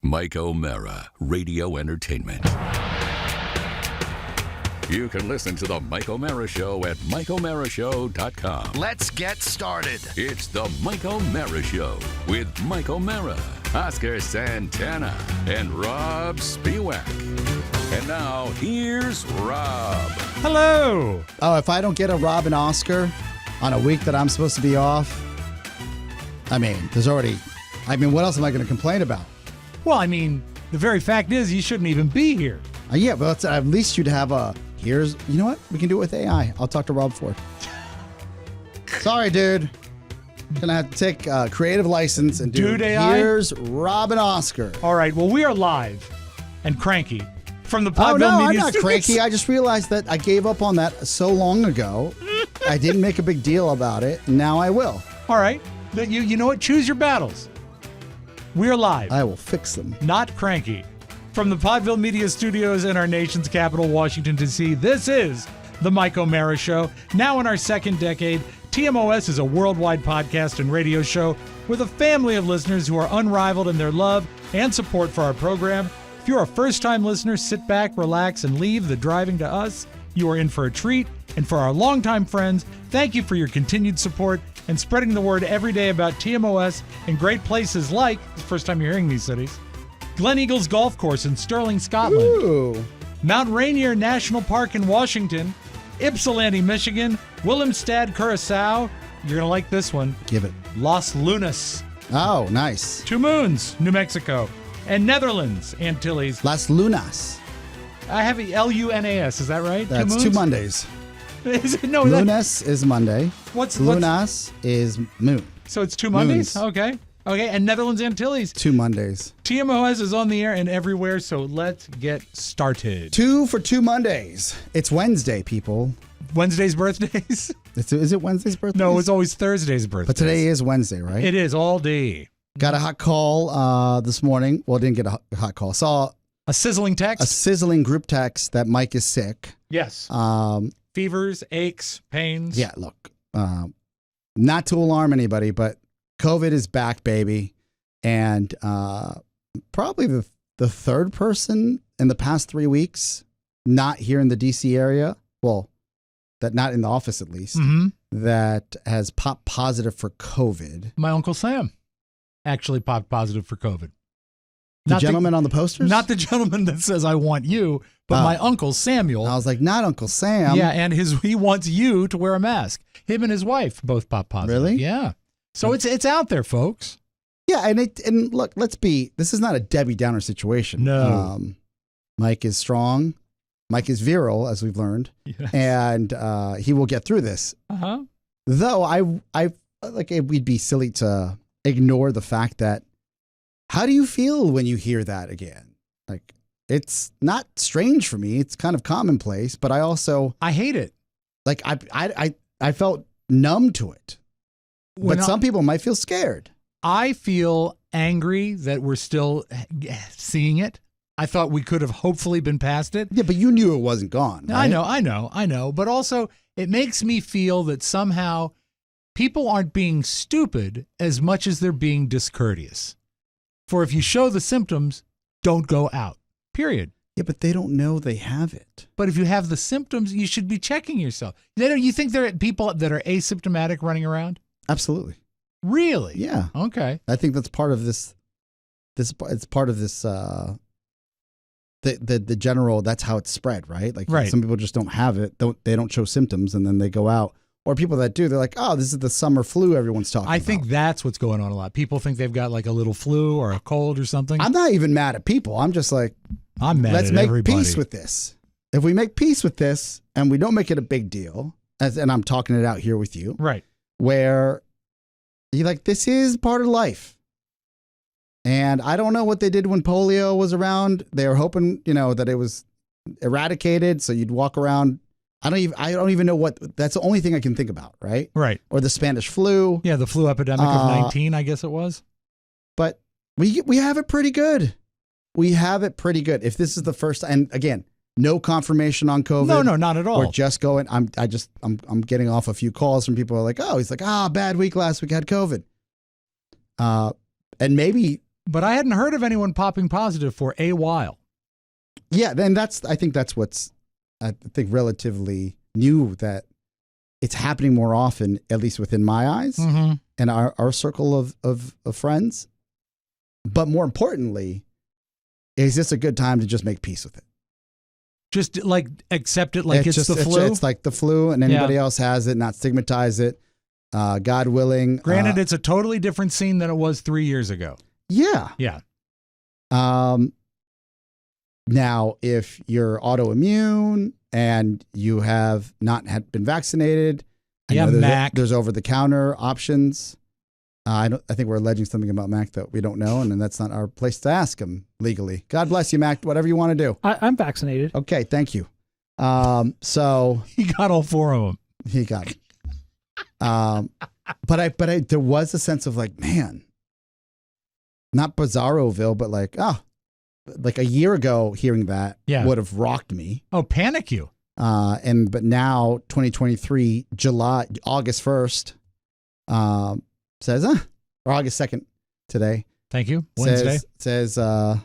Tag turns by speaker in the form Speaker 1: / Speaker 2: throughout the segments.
Speaker 1: Mike O'Mara, Radio Entertainment. You can listen to the Mike O'Mara Show at MikeO'MaraShow.com.
Speaker 2: Let's get started.
Speaker 1: It's the Mike O'Mara Show with Mike O'Mara, Oscar Santana, and Rob Spiewak. And now, here's Rob.
Speaker 3: Hello.
Speaker 4: Oh, if I don't get a Rob and Oscar on a week that I'm supposed to be off, what else am I going to complain about?
Speaker 3: Well, I mean, the very fact is you shouldn't even be here.
Speaker 4: Yeah, but at least you'd have you know what? We can do it with AI. I'll talk to Rob Ford. Sorry, dude. Gonna have to take a creative license and do
Speaker 3: AI?
Speaker 4: Here's Rob and Oscar.
Speaker 3: All right, well, we are live and cranky from the Podville
Speaker 4: I'm
Speaker 3: Media
Speaker 4: not
Speaker 3: Studios.
Speaker 4: cranky. I just realized that I gave up on that so long ago. I didn't make a big deal about it. Now I will.
Speaker 3: All right, you know what? Choose your battles. We are live.
Speaker 4: I will fix them.
Speaker 3: Not cranky. From the Podville Media Studios in our nation's capital, Washington, D.C., this is the Mike O'Mara Show. Now in our second decade, TMOS is a worldwide podcast and radio show with a family of listeners who are unrivaled in their love and support for our program. If you're a first-time listener, sit back, relax, and leave the driving to us. You are in for a treat. And for our longtime friends, thank you for your continued support and spreading the word every day about TMOS in great places like, it's the first time you're hearing these cities, Glen Eagles Golf Course in Stirling, Scotland,
Speaker 4: Ooh.
Speaker 3: Mount Rainier National Park in Washington, Ypsilanti, Michigan, Willemstad, Curacao, you're going to like this one,
Speaker 4: Give it.
Speaker 3: Los Lunas,
Speaker 4: Oh, nice.
Speaker 3: Two Moons, New Mexico, and Netherlands, Antilles.
Speaker 4: Las Lunas.
Speaker 3: I have Lunas, is that right?
Speaker 4: That's
Speaker 3: Moons?
Speaker 4: 2 Mondays.
Speaker 3: Is it? No,
Speaker 4: Lunas is Monday.
Speaker 3: what's
Speaker 4: Lunas is moon.
Speaker 3: So it's 2 Mondays?
Speaker 4: Moons.
Speaker 3: Okay, and Netherlands, Antilles.
Speaker 4: 2 Mondays.
Speaker 3: TMOS is on the air and everywhere, so let's get started.
Speaker 4: 2 for 2 Mondays. It's Wednesday, people.
Speaker 3: Wednesday's birthdays?
Speaker 4: Is it Wednesday's birthday?
Speaker 3: No, it's always Thursday's birthday.
Speaker 4: But today is Wednesday, right?
Speaker 3: It is all day.
Speaker 4: Got a hot call this morning. Well, didn't get a hot call. Saw
Speaker 3: A sizzling
Speaker 4: a
Speaker 3: text?
Speaker 4: sizzling group text that Mike is sick.
Speaker 3: Yes.
Speaker 4: Um,
Speaker 3: Fevers, aches, pains.
Speaker 4: yeah, look, not to alarm anybody, but COVID is back, baby. And probably the third person in the past 3 weeks not here in the DC area, well, that not in the office at least, that has popped positive for COVID.
Speaker 3: My Uncle Sam actually popped positive for COVID.
Speaker 4: The gentleman on the posters?
Speaker 3: Not the gentleman that says, I want you, but my Uncle Samuel.
Speaker 4: I was like, not Uncle Sam.
Speaker 3: Yeah, and he wants you to wear a mask. Him and his wife both popped positive.
Speaker 4: Really?
Speaker 3: Yeah. So it's out there, folks.
Speaker 4: Yeah, and look, this is not a Debbie Downer situation.
Speaker 3: No.
Speaker 4: Mike is strong. Mike is virile, as we've learned.
Speaker 3: Yes.
Speaker 4: And he will get through this.
Speaker 3: Uh-huh.
Speaker 4: Though I like we'd be silly to ignore the fact that how do you feel when you hear that again? Like, it's not strange for me. It's kind of commonplace, but I
Speaker 3: hate it.
Speaker 4: like I felt numb to it. But some people might feel scared.
Speaker 3: I feel angry that we're still seeing it. I thought we could have hopefully been past it.
Speaker 4: Yeah, but you knew it wasn't gone. Right?
Speaker 3: I know. But also, it makes me feel that somehow people aren't being stupid as much as they're being discourteous. For if you show the symptoms, don't go out, period.
Speaker 4: Yeah, but they don't know they have it.
Speaker 3: But if you have the symptoms, you should be checking yourself. You think there are people that are asymptomatic running around?
Speaker 4: Absolutely.
Speaker 3: Really?
Speaker 4: Yeah.
Speaker 3: Okay.
Speaker 4: I think that's part of this. It's part of this. The general. That's how it's spread, right? Like
Speaker 3: Right.
Speaker 4: Some people just don't have it. They don't show symptoms, and then they go out. Or people that do, they're like, oh, this is the summer flu everyone's talking about.
Speaker 3: I think that's what's going on a lot. People think they've got like a little flu or a cold or something.
Speaker 4: I'm not even mad at people. I'm just like,
Speaker 3: I'm mad
Speaker 4: let's
Speaker 3: at
Speaker 4: make
Speaker 3: everybody.
Speaker 4: peace with this. If we make peace with this and we don't make it a big deal, and I'm talking it out here with you,
Speaker 3: Right.
Speaker 4: where you're like, this is part of life. And I don't know what they did when polio was around. They were hoping, that it was eradicated. So you'd walk around. I don't even know what, that's the only thing I can think about. Right.
Speaker 3: Right.
Speaker 4: Or the Spanish flu.
Speaker 3: Yeah. The flu epidemic of 19, I guess it was.
Speaker 4: But we have it pretty good. We have it pretty good. If this is the first, and again, no confirmation on COVID.
Speaker 3: No, not at all.
Speaker 4: We're just going. I'm getting off a few calls from people who are like, oh, he's like, bad week last week, had COVID. And maybe
Speaker 3: But I hadn't heard of anyone popping positive for a while.
Speaker 4: Yeah, then I think that's what's, I think, relatively new, that it's happening more often, at least within my eyes and our circle of friends. But more importantly, is this a good time to just make peace with it?
Speaker 3: Just like accept it like it's the flu?
Speaker 4: It's like the flu, and anybody else has it, not stigmatize it. God willing.
Speaker 3: Granted, it's a totally different scene than it was 3 years ago.
Speaker 4: Yeah.
Speaker 3: Yeah.
Speaker 4: Now, if you're autoimmune and you have not been vaccinated, there's over-the-counter options. I think we're alleging something about Mac that we don't know, and that's not our place to ask him legally. God bless you, Mac. Whatever you want to do.
Speaker 2: I'm vaccinated.
Speaker 4: Okay, thank you. So
Speaker 3: he got all 4 of them.
Speaker 4: He got it. But there was a sense of like, man, not Bizarroville, but like a year ago, hearing that would have rocked me.
Speaker 3: Oh, panic you.
Speaker 4: But now 2023, August 1st, says, or August 2nd today.
Speaker 3: Thank you. Wednesday.
Speaker 4: Says, so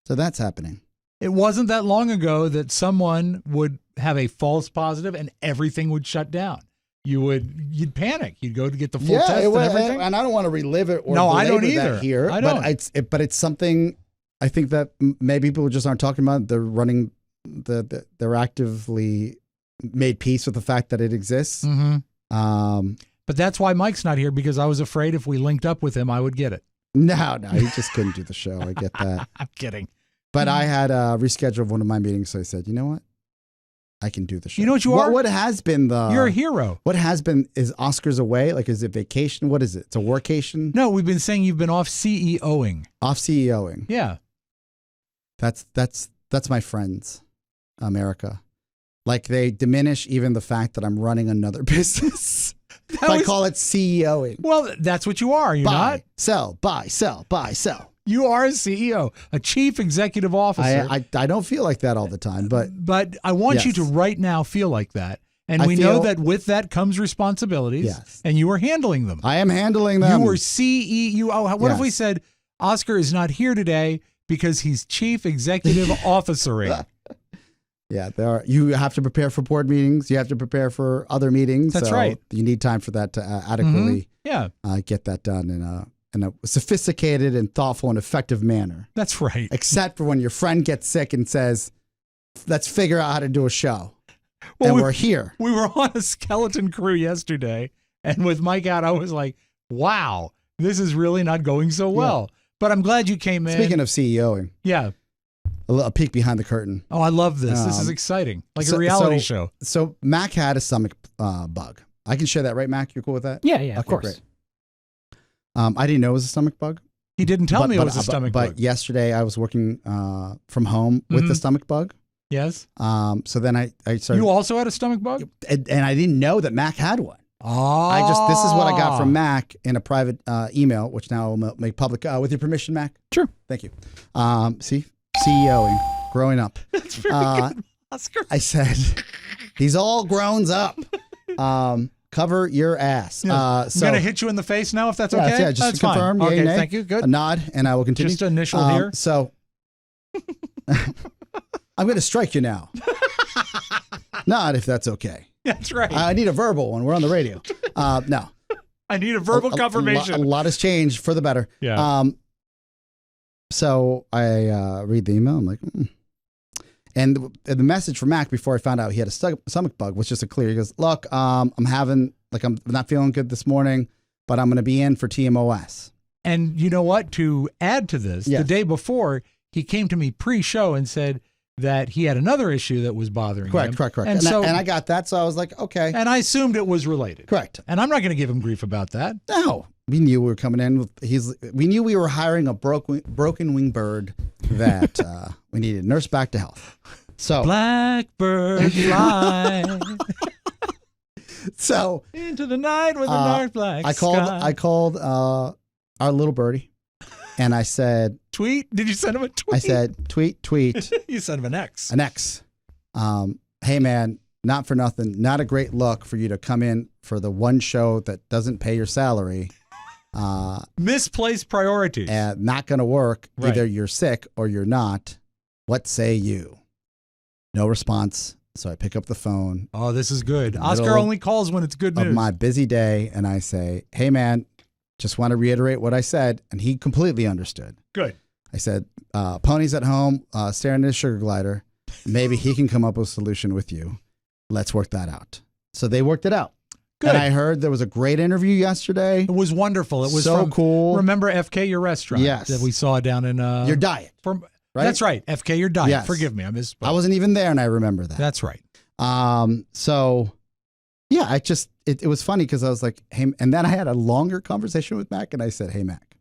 Speaker 4: that's happening.
Speaker 3: It wasn't that long ago that someone would have a false positive and everything would shut down. You'd panic. You'd go to get the full test and everything.
Speaker 4: And I don't want to relive it or
Speaker 3: I don't
Speaker 4: belabor
Speaker 3: either.
Speaker 4: that here.
Speaker 3: I don't.
Speaker 4: But it's something I think that maybe people just aren't talking about. They're running they're actively made peace with the fact that it exists.
Speaker 3: But that's why Mike's not here, because I was afraid if we linked up with him, I would get it.
Speaker 4: No, he just couldn't do the show. I get that.
Speaker 3: I'm kidding.
Speaker 4: But I had rescheduled one of my meetings, so I said, you know what? I can do the show.
Speaker 3: You know what you are?
Speaker 4: What has been
Speaker 3: You're a hero.
Speaker 4: What has been, is Oscars away? Like, is it vacation? What is it? It's a workation?
Speaker 3: No, we've been saying you've been off CEOing.
Speaker 4: Off CEOing.
Speaker 3: Yeah.
Speaker 4: That's my friends, America. Like, they diminish even the fact that I'm running another business. I call it CEOing.
Speaker 3: Well, that's what you are. You're not?
Speaker 4: Sell, buy, sell, buy, sell.
Speaker 3: You are a CEO, a chief executive officer.
Speaker 4: I don't feel like that all the time, but
Speaker 3: I want you to right now feel like that. And we know that with that comes responsibilities.
Speaker 4: Yes.
Speaker 3: And you are handling them.
Speaker 4: I am handling them.
Speaker 3: You were CEO. What if we said Oscar is not here today because he's chief executive officering?
Speaker 4: Yeah, you have to prepare for board meetings. You have to prepare for other meetings.
Speaker 3: That's right.
Speaker 4: You need time for that to adequately get that done in a sophisticated and thoughtful and effective manner.
Speaker 3: That's right.
Speaker 4: Except for when your friend gets sick and says, let's figure out how to do a show. Well, we're here.
Speaker 3: We were on a skeleton crew yesterday, and with Mike out, I was like, wow, this is really not going so well. Yeah. But I'm glad you came in.
Speaker 4: Speaking of CEOing.
Speaker 3: Yeah.
Speaker 4: A peek behind the curtain.
Speaker 3: Oh, I love this. This is exciting. Like a reality show.
Speaker 4: So Mac had a stomach bug. I can share that, right, Mac? You're cool with that?
Speaker 2: Yeah,
Speaker 4: okay,
Speaker 2: of course.
Speaker 4: Great. I didn't know it was a stomach bug.
Speaker 3: He didn't tell me it was a stomach bug.
Speaker 4: But yesterday I was working from home with the stomach bug.
Speaker 3: Yes.
Speaker 4: So then I started.
Speaker 3: You also had a stomach bug?
Speaker 4: And I didn't know that Mac had one.
Speaker 3: Oh.
Speaker 4: This is what I got from Mac in a private email, which now I'll make public. With your permission, Mac?
Speaker 2: Sure.
Speaker 4: Thank you. See? CEOing. Growing up.
Speaker 3: That's very good, Oscar.
Speaker 4: I said, he's all grown up. Cover your ass.
Speaker 3: Yeah. I'm going to hit you in the face now if that's okay?
Speaker 4: Yeah, just
Speaker 3: that's
Speaker 4: to confirm.
Speaker 3: Fine. Okay,
Speaker 4: nay.
Speaker 3: thank you. Good.
Speaker 4: A nod, and I will continue.
Speaker 3: Just initial here.
Speaker 4: So, I'm going to strike you now. Nod if that's okay.
Speaker 3: That's right.
Speaker 4: I need a verbal one. We're on the radio. No.
Speaker 3: I need a verbal confirmation.
Speaker 4: A lot has changed for the better.
Speaker 3: Yeah.
Speaker 4: So I read the email. I'm like, And the message from Mac before I found out he had a stomach bug was just a clear. He goes, look, I'm not feeling good this morning, but I'm going to be in for TMOS.
Speaker 3: And you know what? To add to this, the day before, he came to me pre-show and said that he had another issue that was bothering him.
Speaker 4: Correct.
Speaker 3: And
Speaker 4: I got that, so I was like, okay.
Speaker 3: And I assumed it was related.
Speaker 4: Correct.
Speaker 3: And I'm not going to give him grief about that.
Speaker 4: No. We knew we were coming in we knew we were hiring a broken wing bird that we needed to nurse back to health. So
Speaker 3: Blackbird fly.
Speaker 4: So
Speaker 3: into the night with a dark black sky.
Speaker 4: I called our little birdie and I said,
Speaker 3: tweet? Did you send him a tweet?
Speaker 4: I said, tweet.
Speaker 3: You sent him an X.
Speaker 4: An X. Hey man, not for nothing, not a great look for you to come in for the one show that doesn't pay your salary
Speaker 3: Misplaced priorities.
Speaker 4: And not going to work.
Speaker 3: Right.
Speaker 4: Either you're sick or you're not. What say you? No response. So I pick up the phone.
Speaker 3: Oh, this is good.
Speaker 4: In the
Speaker 3: Oscar
Speaker 4: middle
Speaker 3: only calls when it's good
Speaker 4: of
Speaker 3: news.
Speaker 4: my busy day, and I say, hey, man, just want to reiterate what I said. And he completely understood.
Speaker 3: Good.
Speaker 4: I said, Pony's at home staring at his sugar glider. Maybe he can come up with a solution with you. Let's work that out. So they worked it out.
Speaker 3: Good.
Speaker 4: And I heard there was a great interview yesterday.
Speaker 3: It was wonderful. It was
Speaker 4: so
Speaker 3: from,
Speaker 4: cool.
Speaker 3: Remember FK, your restaurant?
Speaker 4: Yes.
Speaker 3: That we saw down in...
Speaker 4: Your diet.
Speaker 3: From,
Speaker 4: right?
Speaker 3: That's right. FK, your diet.
Speaker 4: Yes.
Speaker 3: Forgive me. I misspoke.
Speaker 4: I wasn't even there, and I remember that.
Speaker 3: That's right.
Speaker 4: So, yeah, I just... It was funny because I was like, hey... And then I had a longer conversation with Mac, and I said, hey, Mac,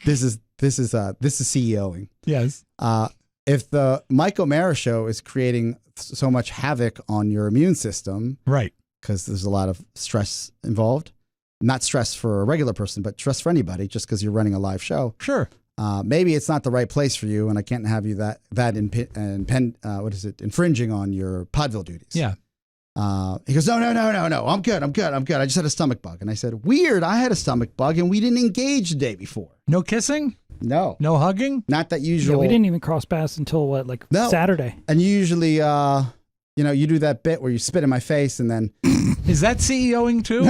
Speaker 4: this is CEOing.
Speaker 3: Yes.
Speaker 4: If the Mike O'Mara show is creating so much havoc on your immune system,
Speaker 3: Right.
Speaker 4: because there's a lot of stress involved, not stress for a regular person, but stress for anybody, just because you're running a live show.
Speaker 3: Sure.
Speaker 4: Maybe it's not the right place for you, and I can't have you infringing on your Podville duties.
Speaker 3: Yeah.
Speaker 4: He goes, no, I'm good. I just had a stomach bug. And I said, weird, I had a stomach bug, and we didn't engage the day before.
Speaker 3: No kissing?
Speaker 4: No.
Speaker 3: No hugging?
Speaker 4: Not that
Speaker 2: Yeah,
Speaker 4: usual.
Speaker 2: we didn't even cross paths until
Speaker 4: No.
Speaker 2: Saturday.
Speaker 4: And you usually, you do that bit where you spit in my face and then.
Speaker 3: Is that CEOing too?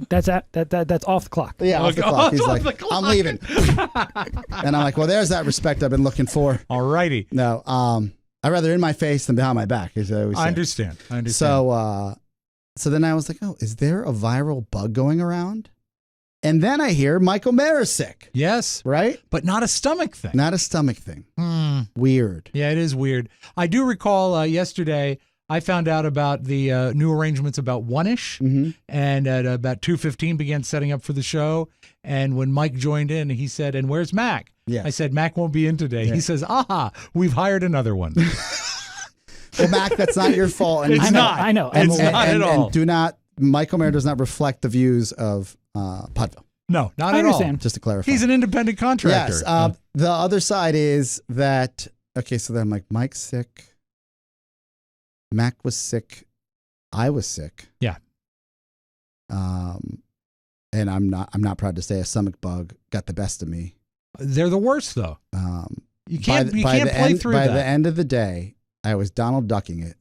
Speaker 2: That's off the clock.
Speaker 4: Yeah, off the clock. He's
Speaker 3: Off
Speaker 4: like,
Speaker 3: the clock.
Speaker 4: I'm leaving. And I'm like, well, there's that respect I've been looking for.
Speaker 3: All righty.
Speaker 4: No, I'd rather in my face than behind my back, as I always say.
Speaker 3: I understand.
Speaker 4: So then I was like, oh, is there a viral bug going around? And then I hear Mike O'Mara's sick,
Speaker 3: Yes,
Speaker 4: right?
Speaker 3: but not a stomach thing.
Speaker 4: Not a stomach thing. Weird.
Speaker 3: Yeah, it is weird. I do recall yesterday I found out about the new arrangements about 1-ish, and at about 2:15 began setting up for the show. And when Mike joined in, he said, and where's Mac?
Speaker 4: Yeah.
Speaker 3: I said, Mac won't be in today.
Speaker 4: Yeah.
Speaker 3: He says, we've hired another one.
Speaker 4: Well, Mac, that's not your fault. And
Speaker 3: It's not.
Speaker 2: I know.
Speaker 3: It's not at all.
Speaker 4: And Mike O'Mara does not reflect the views of Podville.
Speaker 3: No, not
Speaker 2: I
Speaker 3: at
Speaker 2: understand.
Speaker 3: all.
Speaker 4: Just to clarify.
Speaker 3: He's an independent contractor.
Speaker 4: Yes. The other side is that, okay, so then I'm like, Mike's sick. Mac was sick. I was sick.
Speaker 3: Yeah.
Speaker 4: And I'm not proud to say a stomach bug got the best of me.
Speaker 3: They're the worst, though. You can't play through
Speaker 4: by
Speaker 3: that.
Speaker 4: the end of the day, I was Donald ducking it.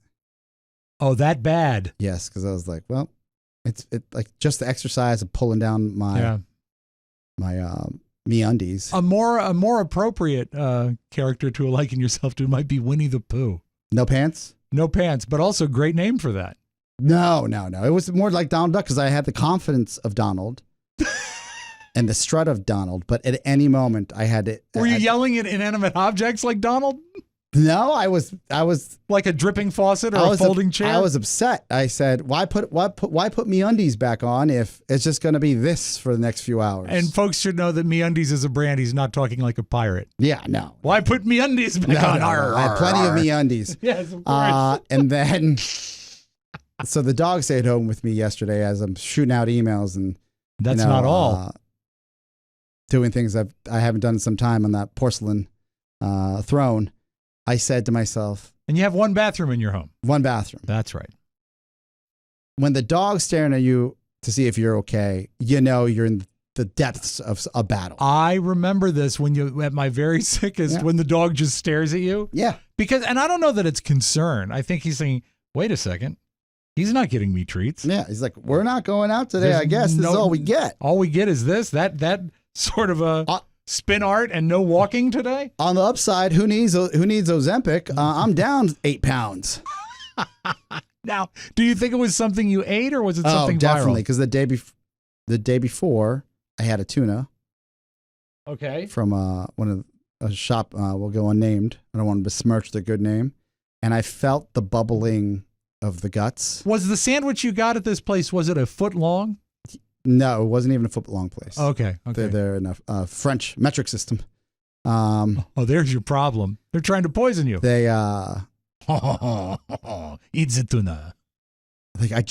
Speaker 3: Oh, that bad.
Speaker 4: Yes, because I was like, well, it's like just the exercise of pulling down my MeUndies.
Speaker 3: A more appropriate character to liken yourself to might be Winnie the Pooh.
Speaker 4: No pants?
Speaker 3: No pants, but also great name for that.
Speaker 4: No. It was more like Donald Duck because I had the confidence of Donald and the strut of Donald, but at any moment I had to.
Speaker 3: Were you yelling at inanimate objects like Donald?
Speaker 4: No, I was
Speaker 3: Like a dripping faucet or a folding chair?
Speaker 4: I was upset. I said, why put MeUndies back on if it's just going to be this for the next few hours?
Speaker 3: And folks should know that MeUndies is a brand. He's not talking like a pirate.
Speaker 4: Yeah, no.
Speaker 3: Why put MeUndies back on?
Speaker 4: I had plenty of MeUndies.
Speaker 3: Yes, of course.
Speaker 4: And then, so the dog stayed home with me yesterday as I'm shooting out emails and
Speaker 3: That's not all.
Speaker 4: Doing things I haven't done in some time on that porcelain throne. I said to myself,
Speaker 3: And you have one bathroom in your home.
Speaker 4: one bathroom.
Speaker 3: That's right.
Speaker 4: When the dog's staring at you to see if you're okay, you know you're in the depths of a battle.
Speaker 3: I remember this when you at my very sickest, when the dog just stares at you.
Speaker 4: Yeah.
Speaker 3: And I don't know that it's concern. I think he's saying, wait a second. He's not getting me treats.
Speaker 4: Yeah. He's like, we're not going out today,
Speaker 3: There's
Speaker 4: I guess. This is all we get.
Speaker 3: All we get is this, that sort of a spin art and no walking today.
Speaker 4: On the upside, who needs Ozempic? I'm down 8 pounds.
Speaker 3: Now, do you think it was something you ate or was it something
Speaker 4: definitely,
Speaker 3: viral?
Speaker 4: because the day before I had a tuna
Speaker 3: Okay.
Speaker 4: from one of a shop. We'll go unnamed. I don't want to besmirch their good name. And I felt the bubbling of the guts.
Speaker 3: Was the sandwich you got at this place, was it a foot long?
Speaker 4: No, it wasn't even a foot long place.
Speaker 3: Okay.
Speaker 4: They're in a French metric system.
Speaker 3: Oh, there's your problem. They're trying to poison you.
Speaker 4: They
Speaker 3: Eat the tuna.
Speaker 4: like I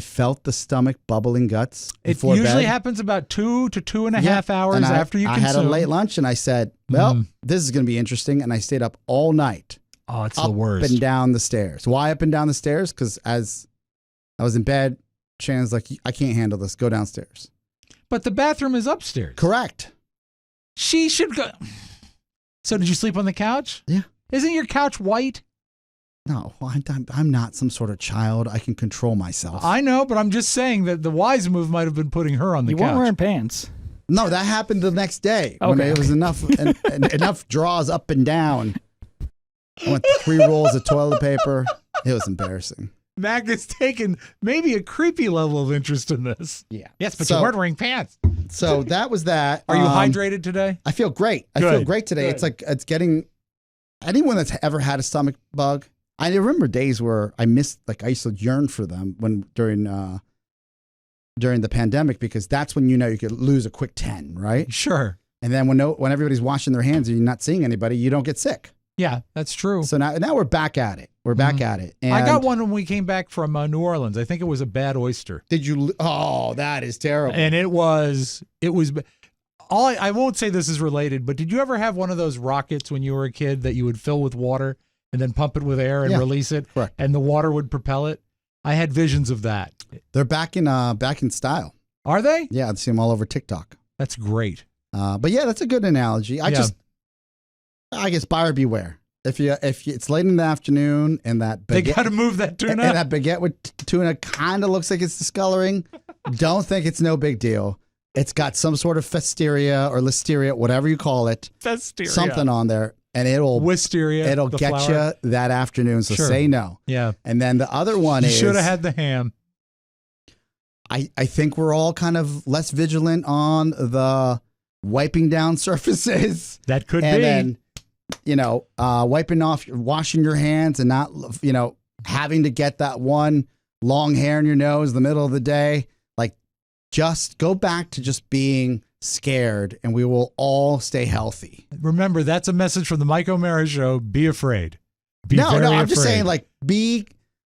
Speaker 4: felt the stomach bubbling guts.
Speaker 3: It
Speaker 4: before
Speaker 3: usually
Speaker 4: bed.
Speaker 3: happens about 2 to 2.5 hours
Speaker 4: And
Speaker 3: after you
Speaker 4: I
Speaker 3: consume.
Speaker 4: had a late lunch and I said, well, this is going to be interesting. And I stayed up all night.
Speaker 3: Oh, it's
Speaker 4: up
Speaker 3: the worst.
Speaker 4: and down the stairs. Why up and down the stairs? Because as I was in bed, Shannon's like, I can't handle this. Go downstairs.
Speaker 3: But the bathroom is upstairs.
Speaker 4: Correct.
Speaker 3: She should go. So did you sleep on the couch?
Speaker 4: Yeah.
Speaker 3: Isn't your couch white?
Speaker 4: No, I'm not some sort of child. I can control myself.
Speaker 3: I know, but I'm just saying that the wise move might have been putting her on the
Speaker 2: You
Speaker 3: couch.
Speaker 2: weren't wearing pants.
Speaker 4: No, that happened the next day when
Speaker 2: Okay,
Speaker 4: it was enough enough draws up and down. I went 3 rolls of toilet paper. It was embarrassing.
Speaker 3: Mac has taken maybe a creepy level of interest in this.
Speaker 4: Yeah.
Speaker 3: Yes, but
Speaker 4: So-
Speaker 3: you weren't wearing pants.
Speaker 4: So that was that.
Speaker 3: Are you hydrated today?
Speaker 4: I feel great. I
Speaker 3: Good.
Speaker 4: feel great today.
Speaker 3: Good.
Speaker 4: It's like it's getting anyone that's ever had a stomach bug. I remember days where I missed, like I used to yearn for them during the pandemic, because that's when you could lose a quick 10, right?
Speaker 3: Sure.
Speaker 4: And then when everybody's washing their hands and you're not seeing anybody, you don't get sick.
Speaker 3: Yeah, that's true.
Speaker 4: So now we're back at it. We're back at it. And
Speaker 3: I got one when we came back from New Orleans. I think it was a bad oyster.
Speaker 4: Did you? Oh, that is terrible.
Speaker 3: And it was I won't say this is related, but did you ever have one of those rockets when you were a kid that you would fill with water and then pump it with air and
Speaker 4: Yeah,
Speaker 3: release it?
Speaker 4: correct.
Speaker 3: And the water would propel it? I had visions of that.
Speaker 4: They're back in style.
Speaker 3: Are they?
Speaker 4: Yeah, I see them all over TikTok.
Speaker 3: That's great.
Speaker 4: But yeah, that's a good analogy. I guess buyer beware. If it's late in the afternoon and that
Speaker 3: They
Speaker 4: baguette,
Speaker 3: got to move that
Speaker 4: and
Speaker 3: tuna.
Speaker 4: that baguette with tuna kind of looks like it's discoloring, don't think it's no big deal. It's got some sort of listeria, whatever you call it,
Speaker 3: Wisteria.
Speaker 4: something on there, and it'll
Speaker 3: Wisteria.
Speaker 4: it'll
Speaker 3: the
Speaker 4: get
Speaker 3: flour.
Speaker 4: you that afternoon. So
Speaker 3: Sure.
Speaker 4: say no.
Speaker 3: Yeah.
Speaker 4: And then the other one
Speaker 3: You
Speaker 4: is
Speaker 3: should have had the ham.
Speaker 4: I think we're all kind of less vigilant on the wiping down surfaces.
Speaker 3: That could
Speaker 4: And
Speaker 3: be.
Speaker 4: then, washing your hands and not, having to get that one long hair in your nose in the middle of the day. Like, just go back to just being scared and we will all stay healthy.
Speaker 3: Remember, that's a message from the Mike O'Mara Show. Be afraid. Be
Speaker 4: No,
Speaker 3: very
Speaker 4: I'm just
Speaker 3: afraid.
Speaker 4: saying,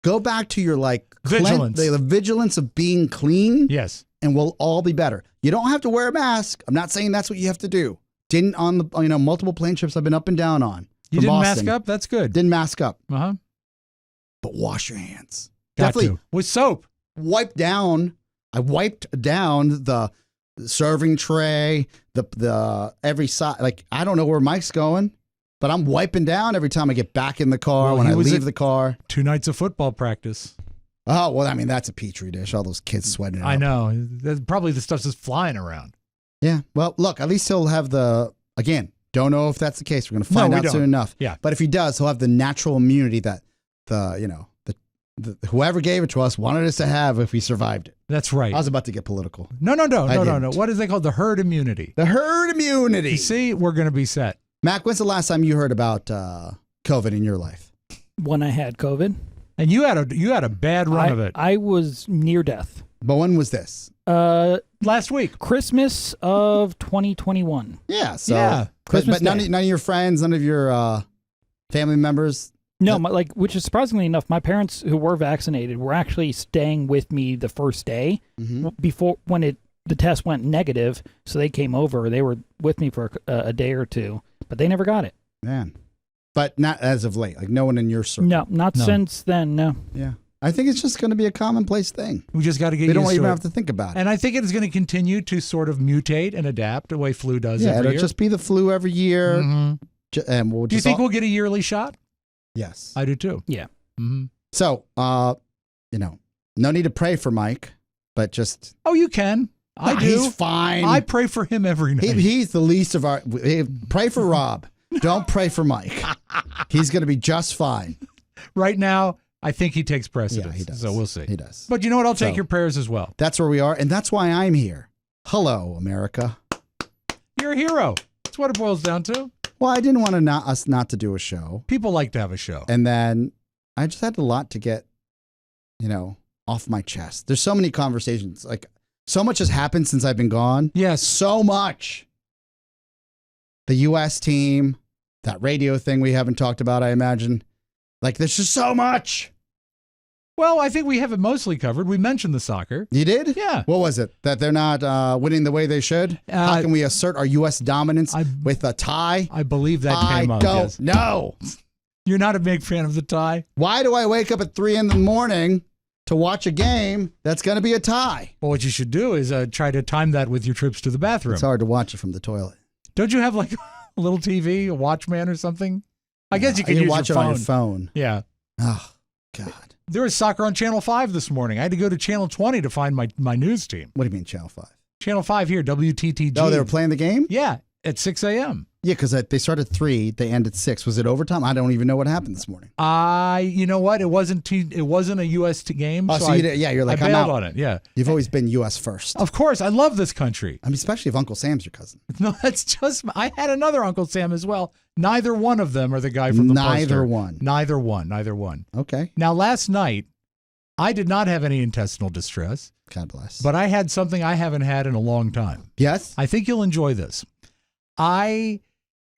Speaker 4: go back to your
Speaker 3: Vigilance.
Speaker 4: the vigilance of being clean.
Speaker 3: Yes.
Speaker 4: And we'll all be better. You don't have to wear a mask. I'm not saying that's what you have to do. Didn't on the multiple plane trips I've been up and down on.
Speaker 3: You
Speaker 4: from
Speaker 3: didn't
Speaker 4: Boston.
Speaker 3: mask up? That's good.
Speaker 4: Didn't mask up,
Speaker 3: Uh-huh.
Speaker 4: but wash your hands.
Speaker 3: Got
Speaker 4: Definitely
Speaker 3: to. With soap.
Speaker 4: wipe down. I wiped down the serving tray, the every side. Like, I don't know where Mike's going, but I'm wiping down every time I get back in the car,
Speaker 3: Well,
Speaker 4: when
Speaker 3: he
Speaker 4: I
Speaker 3: was
Speaker 4: leave
Speaker 3: at-
Speaker 4: the car.
Speaker 3: 2 nights of football practice.
Speaker 4: Oh, well, I mean, that's a petri dish. All those kids sweating it
Speaker 3: I
Speaker 4: up.
Speaker 3: know. That's probably the stuff's just flying around.
Speaker 4: Yeah. Well, look, at least he'll have again, don't know if that's the case. We're going to find
Speaker 3: we
Speaker 4: out
Speaker 3: don't.
Speaker 4: soon enough.
Speaker 3: Yeah.
Speaker 4: But if he does, he'll have the natural immunity that the whoever gave it to us wanted us to have if we survived it.
Speaker 3: That's right.
Speaker 4: I was about to get political.
Speaker 3: No.
Speaker 4: I
Speaker 3: No.
Speaker 4: didn't.
Speaker 3: What is they called? The herd immunity.
Speaker 4: The herd immunity.
Speaker 3: You see, we're going to be set.
Speaker 4: Mac, when's the last time you heard about COVID in your life?
Speaker 2: When I had COVID,
Speaker 3: And you had a bad run of it
Speaker 2: I was near death.
Speaker 4: But when was this?
Speaker 3: last week.
Speaker 2: Christmas of 2021.
Speaker 4: Yeah. So,
Speaker 3: Yeah.
Speaker 2: Christmas
Speaker 4: but none
Speaker 2: Day.
Speaker 4: of your friends, none of your family members.
Speaker 2: No, which is surprisingly enough, my parents who were vaccinated were actually staying with me the first day before when the test went negative. So they came over. They were with me for a day or two, but they never got it.
Speaker 4: Man. But not as of late. Like, no one in your circle.
Speaker 2: No, not
Speaker 3: No.
Speaker 2: since then. No.
Speaker 4: Yeah. I think it's just going to be a commonplace thing.
Speaker 3: We just got to get
Speaker 4: We
Speaker 3: used
Speaker 4: don't
Speaker 3: to
Speaker 4: even
Speaker 3: it.
Speaker 4: have to think about it.
Speaker 3: And I think it is going to continue to sort of mutate and adapt the way flu does
Speaker 4: Yeah,
Speaker 3: every
Speaker 4: it'll
Speaker 3: year.
Speaker 4: just be the flu every year.
Speaker 3: Mhm.
Speaker 4: And we'll
Speaker 3: Do you
Speaker 4: just
Speaker 3: think
Speaker 4: all-
Speaker 3: we'll get a yearly shot?
Speaker 4: Yes.
Speaker 3: I do too.
Speaker 2: Yeah.
Speaker 3: Mm-hmm.
Speaker 4: So, no need to pray for Mike, but just
Speaker 3: Oh, you can. I do.
Speaker 4: He's fine.
Speaker 3: I pray for him every night.
Speaker 4: He's the least of our. Pray for Rob. Don't pray for Mike. He's going to be just fine.
Speaker 3: Right now, I think he takes precedence.
Speaker 4: Yeah, he does.
Speaker 3: So we'll see.
Speaker 4: He does.
Speaker 3: But you know what? I'll take
Speaker 4: So-
Speaker 3: your prayers as well.
Speaker 4: That's where we are, and that's why I'm here. Hello, America.
Speaker 3: You're a hero. That's what it boils down to.
Speaker 4: Well, I didn't want us not to do a show,
Speaker 3: People like to have a show.
Speaker 4: and then I just had a lot to get, off my chest. There's so many conversations. Like, so much has happened since I've been gone.
Speaker 3: Yes.
Speaker 4: So much. The U.S. team, that radio thing we haven't talked about, I imagine. Like, there's just so much.
Speaker 3: Well, I think we have it mostly covered. We mentioned the soccer.
Speaker 4: You did?
Speaker 3: Yeah.
Speaker 4: What was it? That they're not winning the way they should? How can we assert our U.S. dominance with a tie?
Speaker 3: I believe that came up.
Speaker 4: I don't
Speaker 3: Yes.
Speaker 4: know.
Speaker 3: You're not a big fan of the tie?
Speaker 4: Why do I wake up at 3 a.m. to watch a game that's going to be a tie.
Speaker 3: Well, what you should do is try to time that with your trips to the bathroom.
Speaker 4: It's hard to watch it from the toilet.
Speaker 3: Don't you have like a little TV, a Watchman or something? I guess you could use
Speaker 4: watch
Speaker 3: your
Speaker 4: it
Speaker 3: phone.
Speaker 4: on your phone.
Speaker 3: Yeah.
Speaker 4: Oh, God.
Speaker 3: There was soccer on Channel 5 this morning. I had to go to Channel 20 to find my news team.
Speaker 4: What do you mean, Channel 5?
Speaker 3: Channel 5 here, WTTG.
Speaker 4: Oh, they were playing the game?
Speaker 3: Yeah, at 6 a.m.
Speaker 4: Yeah, because they started at 3, they ended 6. Was it overtime? I don't even know what happened this morning.
Speaker 3: You know what? It wasn't a U.S. game.
Speaker 4: Oh, so you did, you're like,
Speaker 3: I
Speaker 4: I'm
Speaker 3: bailed
Speaker 4: out.
Speaker 3: on it. Yeah.
Speaker 4: You've always been U.S. first.
Speaker 3: Of course, I love this country.
Speaker 4: I mean, especially if Uncle Sam's your cousin.
Speaker 3: No, that's just. I had another Uncle Sam as well. Neither one of them are the guy from the
Speaker 4: Neither
Speaker 3: poster.
Speaker 4: one.
Speaker 3: Neither one.
Speaker 4: Okay.
Speaker 3: Now, last night, I did not have any intestinal distress,
Speaker 4: God bless.
Speaker 3: but I had something I haven't had in a long time.
Speaker 4: Yes?
Speaker 3: I think you'll enjoy this.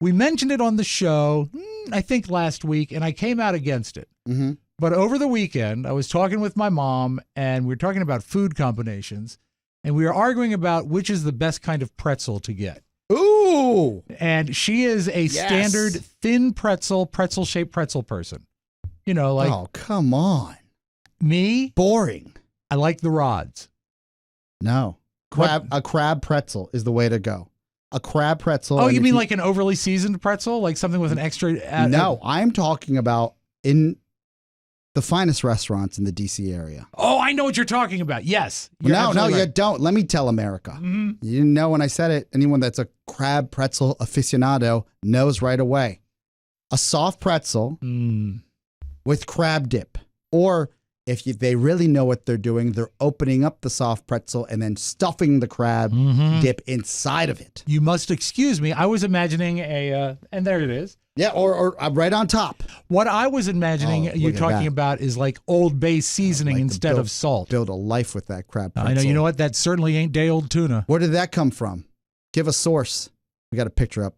Speaker 3: We mentioned it on the show, I think last week, and I came out against it.
Speaker 4: Mm-hmm.
Speaker 3: But over the weekend, I was talking with my mom, and we were talking about food combinations, and we were arguing about which is the best kind of pretzel to get.
Speaker 4: Ooh!
Speaker 3: And she is a standard thin pretzel-shaped pretzel person. You know, like
Speaker 4: Oh, come on.
Speaker 3: me,
Speaker 4: Boring.
Speaker 3: I like the rods.
Speaker 4: No. A crab pretzel is the way to go. A crab pretzel.
Speaker 3: Oh,
Speaker 4: and
Speaker 3: you
Speaker 4: if
Speaker 3: mean like an overly seasoned pretzel? Like something with an extra...
Speaker 4: No, I'm talking about in the finest restaurants in the D.C. area.
Speaker 3: Oh, I know what you're talking about. Yes. You're
Speaker 4: No,
Speaker 3: absolutely
Speaker 4: you
Speaker 3: right.
Speaker 4: don't. Let me tell America.
Speaker 3: Mhm.
Speaker 4: You didn't know when I said it. Anyone that's a crab pretzel aficionado knows right away. A soft pretzel
Speaker 3: Mm.
Speaker 4: with crab dip. Or if they really know what they're doing, they're opening up the soft pretzel and then stuffing the crab
Speaker 3: Mhm.
Speaker 4: dip inside of it.
Speaker 3: You must excuse me. I was imagining and there it is.
Speaker 4: Yeah, or right on top.
Speaker 3: What I was imagining
Speaker 4: Oh,
Speaker 3: you
Speaker 4: look at
Speaker 3: talking
Speaker 4: that.
Speaker 3: about is like Old Bay seasoning
Speaker 4: Like to
Speaker 3: instead of salt.
Speaker 4: Build a life with that crab pretzel.
Speaker 3: I know. You know what? That certainly ain't day old tuna.
Speaker 4: Where did that come from? Give a source. We got a picture up.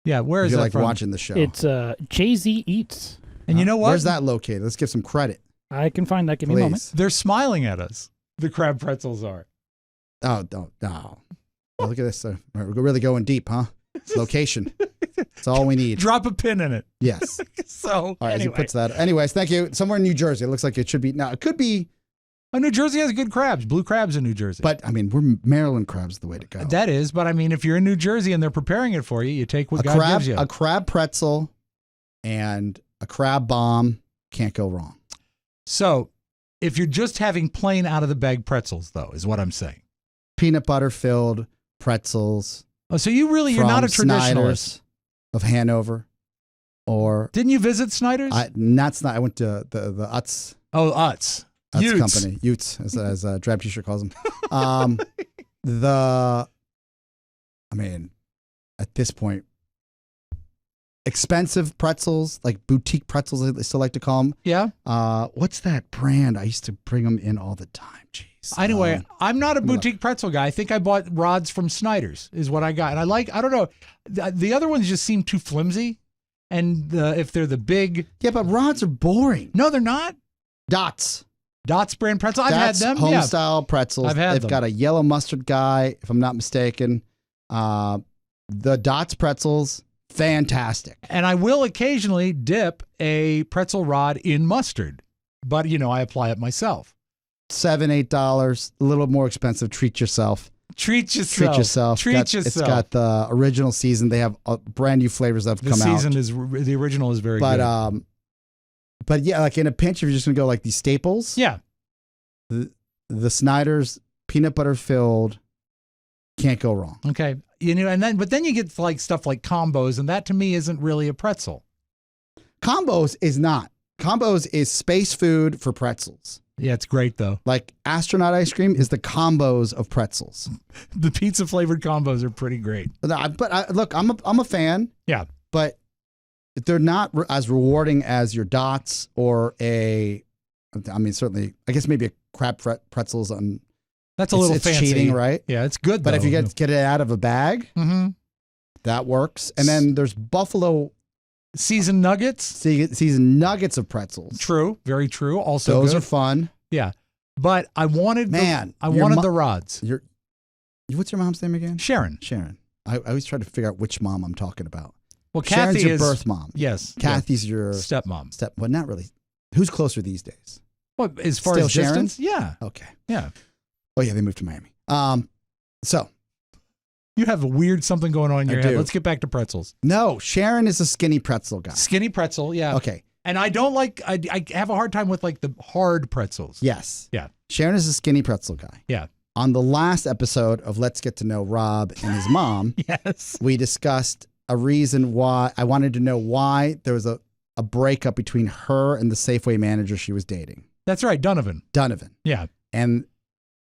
Speaker 3: Yeah, where
Speaker 4: If
Speaker 3: is
Speaker 4: you're
Speaker 3: that
Speaker 4: like
Speaker 3: from?
Speaker 4: watching the show.
Speaker 2: It's Jay-Z Eats.
Speaker 3: And you know what?
Speaker 4: Where's that located? Let's give some credit.
Speaker 2: I can find that. Give me a moment.
Speaker 4: Please.
Speaker 3: They're smiling at us. The crab pretzels are.
Speaker 4: Oh, don't. No. Oh, look at this. We're really going deep, huh? Location. That's all we need.
Speaker 3: Drop a pin in it.
Speaker 4: Yes.
Speaker 3: So,
Speaker 4: All right, as he
Speaker 3: anyway.
Speaker 4: puts that. Anyways, thank you. Somewhere in New Jersey. It looks like it should be. Now, it could be,
Speaker 3: New Jersey has good crabs. Blue crabs in New Jersey.
Speaker 4: but I mean, we're Maryland crabs the way to go.
Speaker 3: That is, but I mean, if you're in New Jersey and they're preparing it for you, you take what
Speaker 4: a
Speaker 3: God
Speaker 4: crab,
Speaker 3: gives you.
Speaker 4: a crab pretzel and a crab bomb can't go wrong.
Speaker 3: So, if you're just having plain out of the bag pretzels, though, is what I'm saying.
Speaker 4: Peanut butter filled pretzels.
Speaker 3: Oh, so you're not a
Speaker 4: from
Speaker 3: traditionalist.
Speaker 4: Snyder's of Hanover, or
Speaker 3: Didn't you visit Snyder's?
Speaker 4: I went to the Utz
Speaker 3: Utz. Utes.
Speaker 4: company, Utes, as Drab T-shirt calls them. I mean, at this point, expensive pretzels, like boutique pretzels, they still like to call them.
Speaker 3: Yeah.
Speaker 4: What's that brand? I used to bring them in all the time. Jeez.
Speaker 3: Anyway, I'm not a
Speaker 4: let me look.
Speaker 3: boutique pretzel guy. I think I bought rods from Snyder's is what I got. And I don't know, the other ones just seem too flimsy. And if they're the big,
Speaker 4: Yeah, but rods are boring.
Speaker 3: no, they're not.
Speaker 4: Dots.
Speaker 3: Dots brand pretzel. I've
Speaker 4: That's
Speaker 3: had them.
Speaker 4: home
Speaker 3: Yeah.
Speaker 4: style pretzels.
Speaker 3: I've had
Speaker 4: They've
Speaker 3: them.
Speaker 4: got a yellow mustard guy, if I'm not mistaken. The Dots pretzels, fantastic.
Speaker 3: And I will occasionally dip a pretzel rod in mustard, but I apply it myself.
Speaker 4: $7-8, a little more expensive. Treat yourself.
Speaker 3: Treat yourself.
Speaker 4: Treat yourself.
Speaker 3: Treat yourself.
Speaker 4: It's got the original season. They have brand new flavors that have
Speaker 3: the
Speaker 4: come
Speaker 3: season
Speaker 4: out.
Speaker 3: is the original is very
Speaker 4: But
Speaker 3: good.
Speaker 4: but yeah, like in a pinch, if you're just gonna go like these staples,
Speaker 3: Yeah.
Speaker 4: the Snyder's peanut butter filled can't go wrong.
Speaker 3: Okay. But then you get like stuff like combos, and that to me isn't really a pretzel.
Speaker 4: Combos is not. Combos is space food for pretzels.
Speaker 3: Yeah, it's great though.
Speaker 4: Like astronaut ice cream is the combos of pretzels.
Speaker 3: The pizza flavored combos are pretty great.
Speaker 4: Look, I'm a fan,
Speaker 3: Yeah.
Speaker 4: but they're not as rewarding as your Dots or certainly, I guess maybe a crab pretzels on.
Speaker 3: That's a little
Speaker 4: it's
Speaker 3: fancy.
Speaker 4: cheating, right?
Speaker 3: Yeah, it's good
Speaker 4: But
Speaker 3: though.
Speaker 4: if you get it out of a bag,
Speaker 3: Mm-hmm.
Speaker 4: that works. And then there's Buffalo
Speaker 3: Seasoned nuggets.
Speaker 4: seasoned nuggets of pretzels.
Speaker 3: True. Very true. Also
Speaker 4: Those
Speaker 3: good.
Speaker 4: are fun.
Speaker 3: Yeah. But I wanted
Speaker 4: Man,
Speaker 3: I wanted the rods.
Speaker 4: What's your mom's name again?
Speaker 3: Sharon.
Speaker 4: Sharon. I always try to figure out which mom I'm talking about.
Speaker 3: Well,
Speaker 4: Sharon's
Speaker 3: Kathy
Speaker 4: your
Speaker 3: is
Speaker 4: birth mom.
Speaker 3: Yes.
Speaker 4: Kathy's your
Speaker 3: stepmom.
Speaker 4: step. Well, not really. Who's closer these days?
Speaker 3: What, as far
Speaker 4: Still
Speaker 3: as
Speaker 4: Sharon?
Speaker 3: distance? Yeah.
Speaker 4: Okay.
Speaker 3: Yeah.
Speaker 4: Oh yeah, they moved to Miami. So
Speaker 3: You have a weird something going on in your
Speaker 4: I
Speaker 3: head.
Speaker 4: do.
Speaker 3: Let's get back to pretzels.
Speaker 4: no, Sharon is a skinny pretzel guy.
Speaker 3: Skinny pretzel, yeah.
Speaker 4: Okay.
Speaker 3: And I don't like, I have a hard time with like the hard pretzels.
Speaker 4: Yes.
Speaker 3: Yeah.
Speaker 4: Sharon is a skinny pretzel guy.
Speaker 3: Yeah.
Speaker 4: On the last episode of Let's Get to Know Rob and his mom,
Speaker 3: Yes.
Speaker 4: we discussed a reason why I wanted to know why there was a breakup between her and the Safeway manager she was dating,
Speaker 3: That's right, Donovan. Yeah.
Speaker 4: and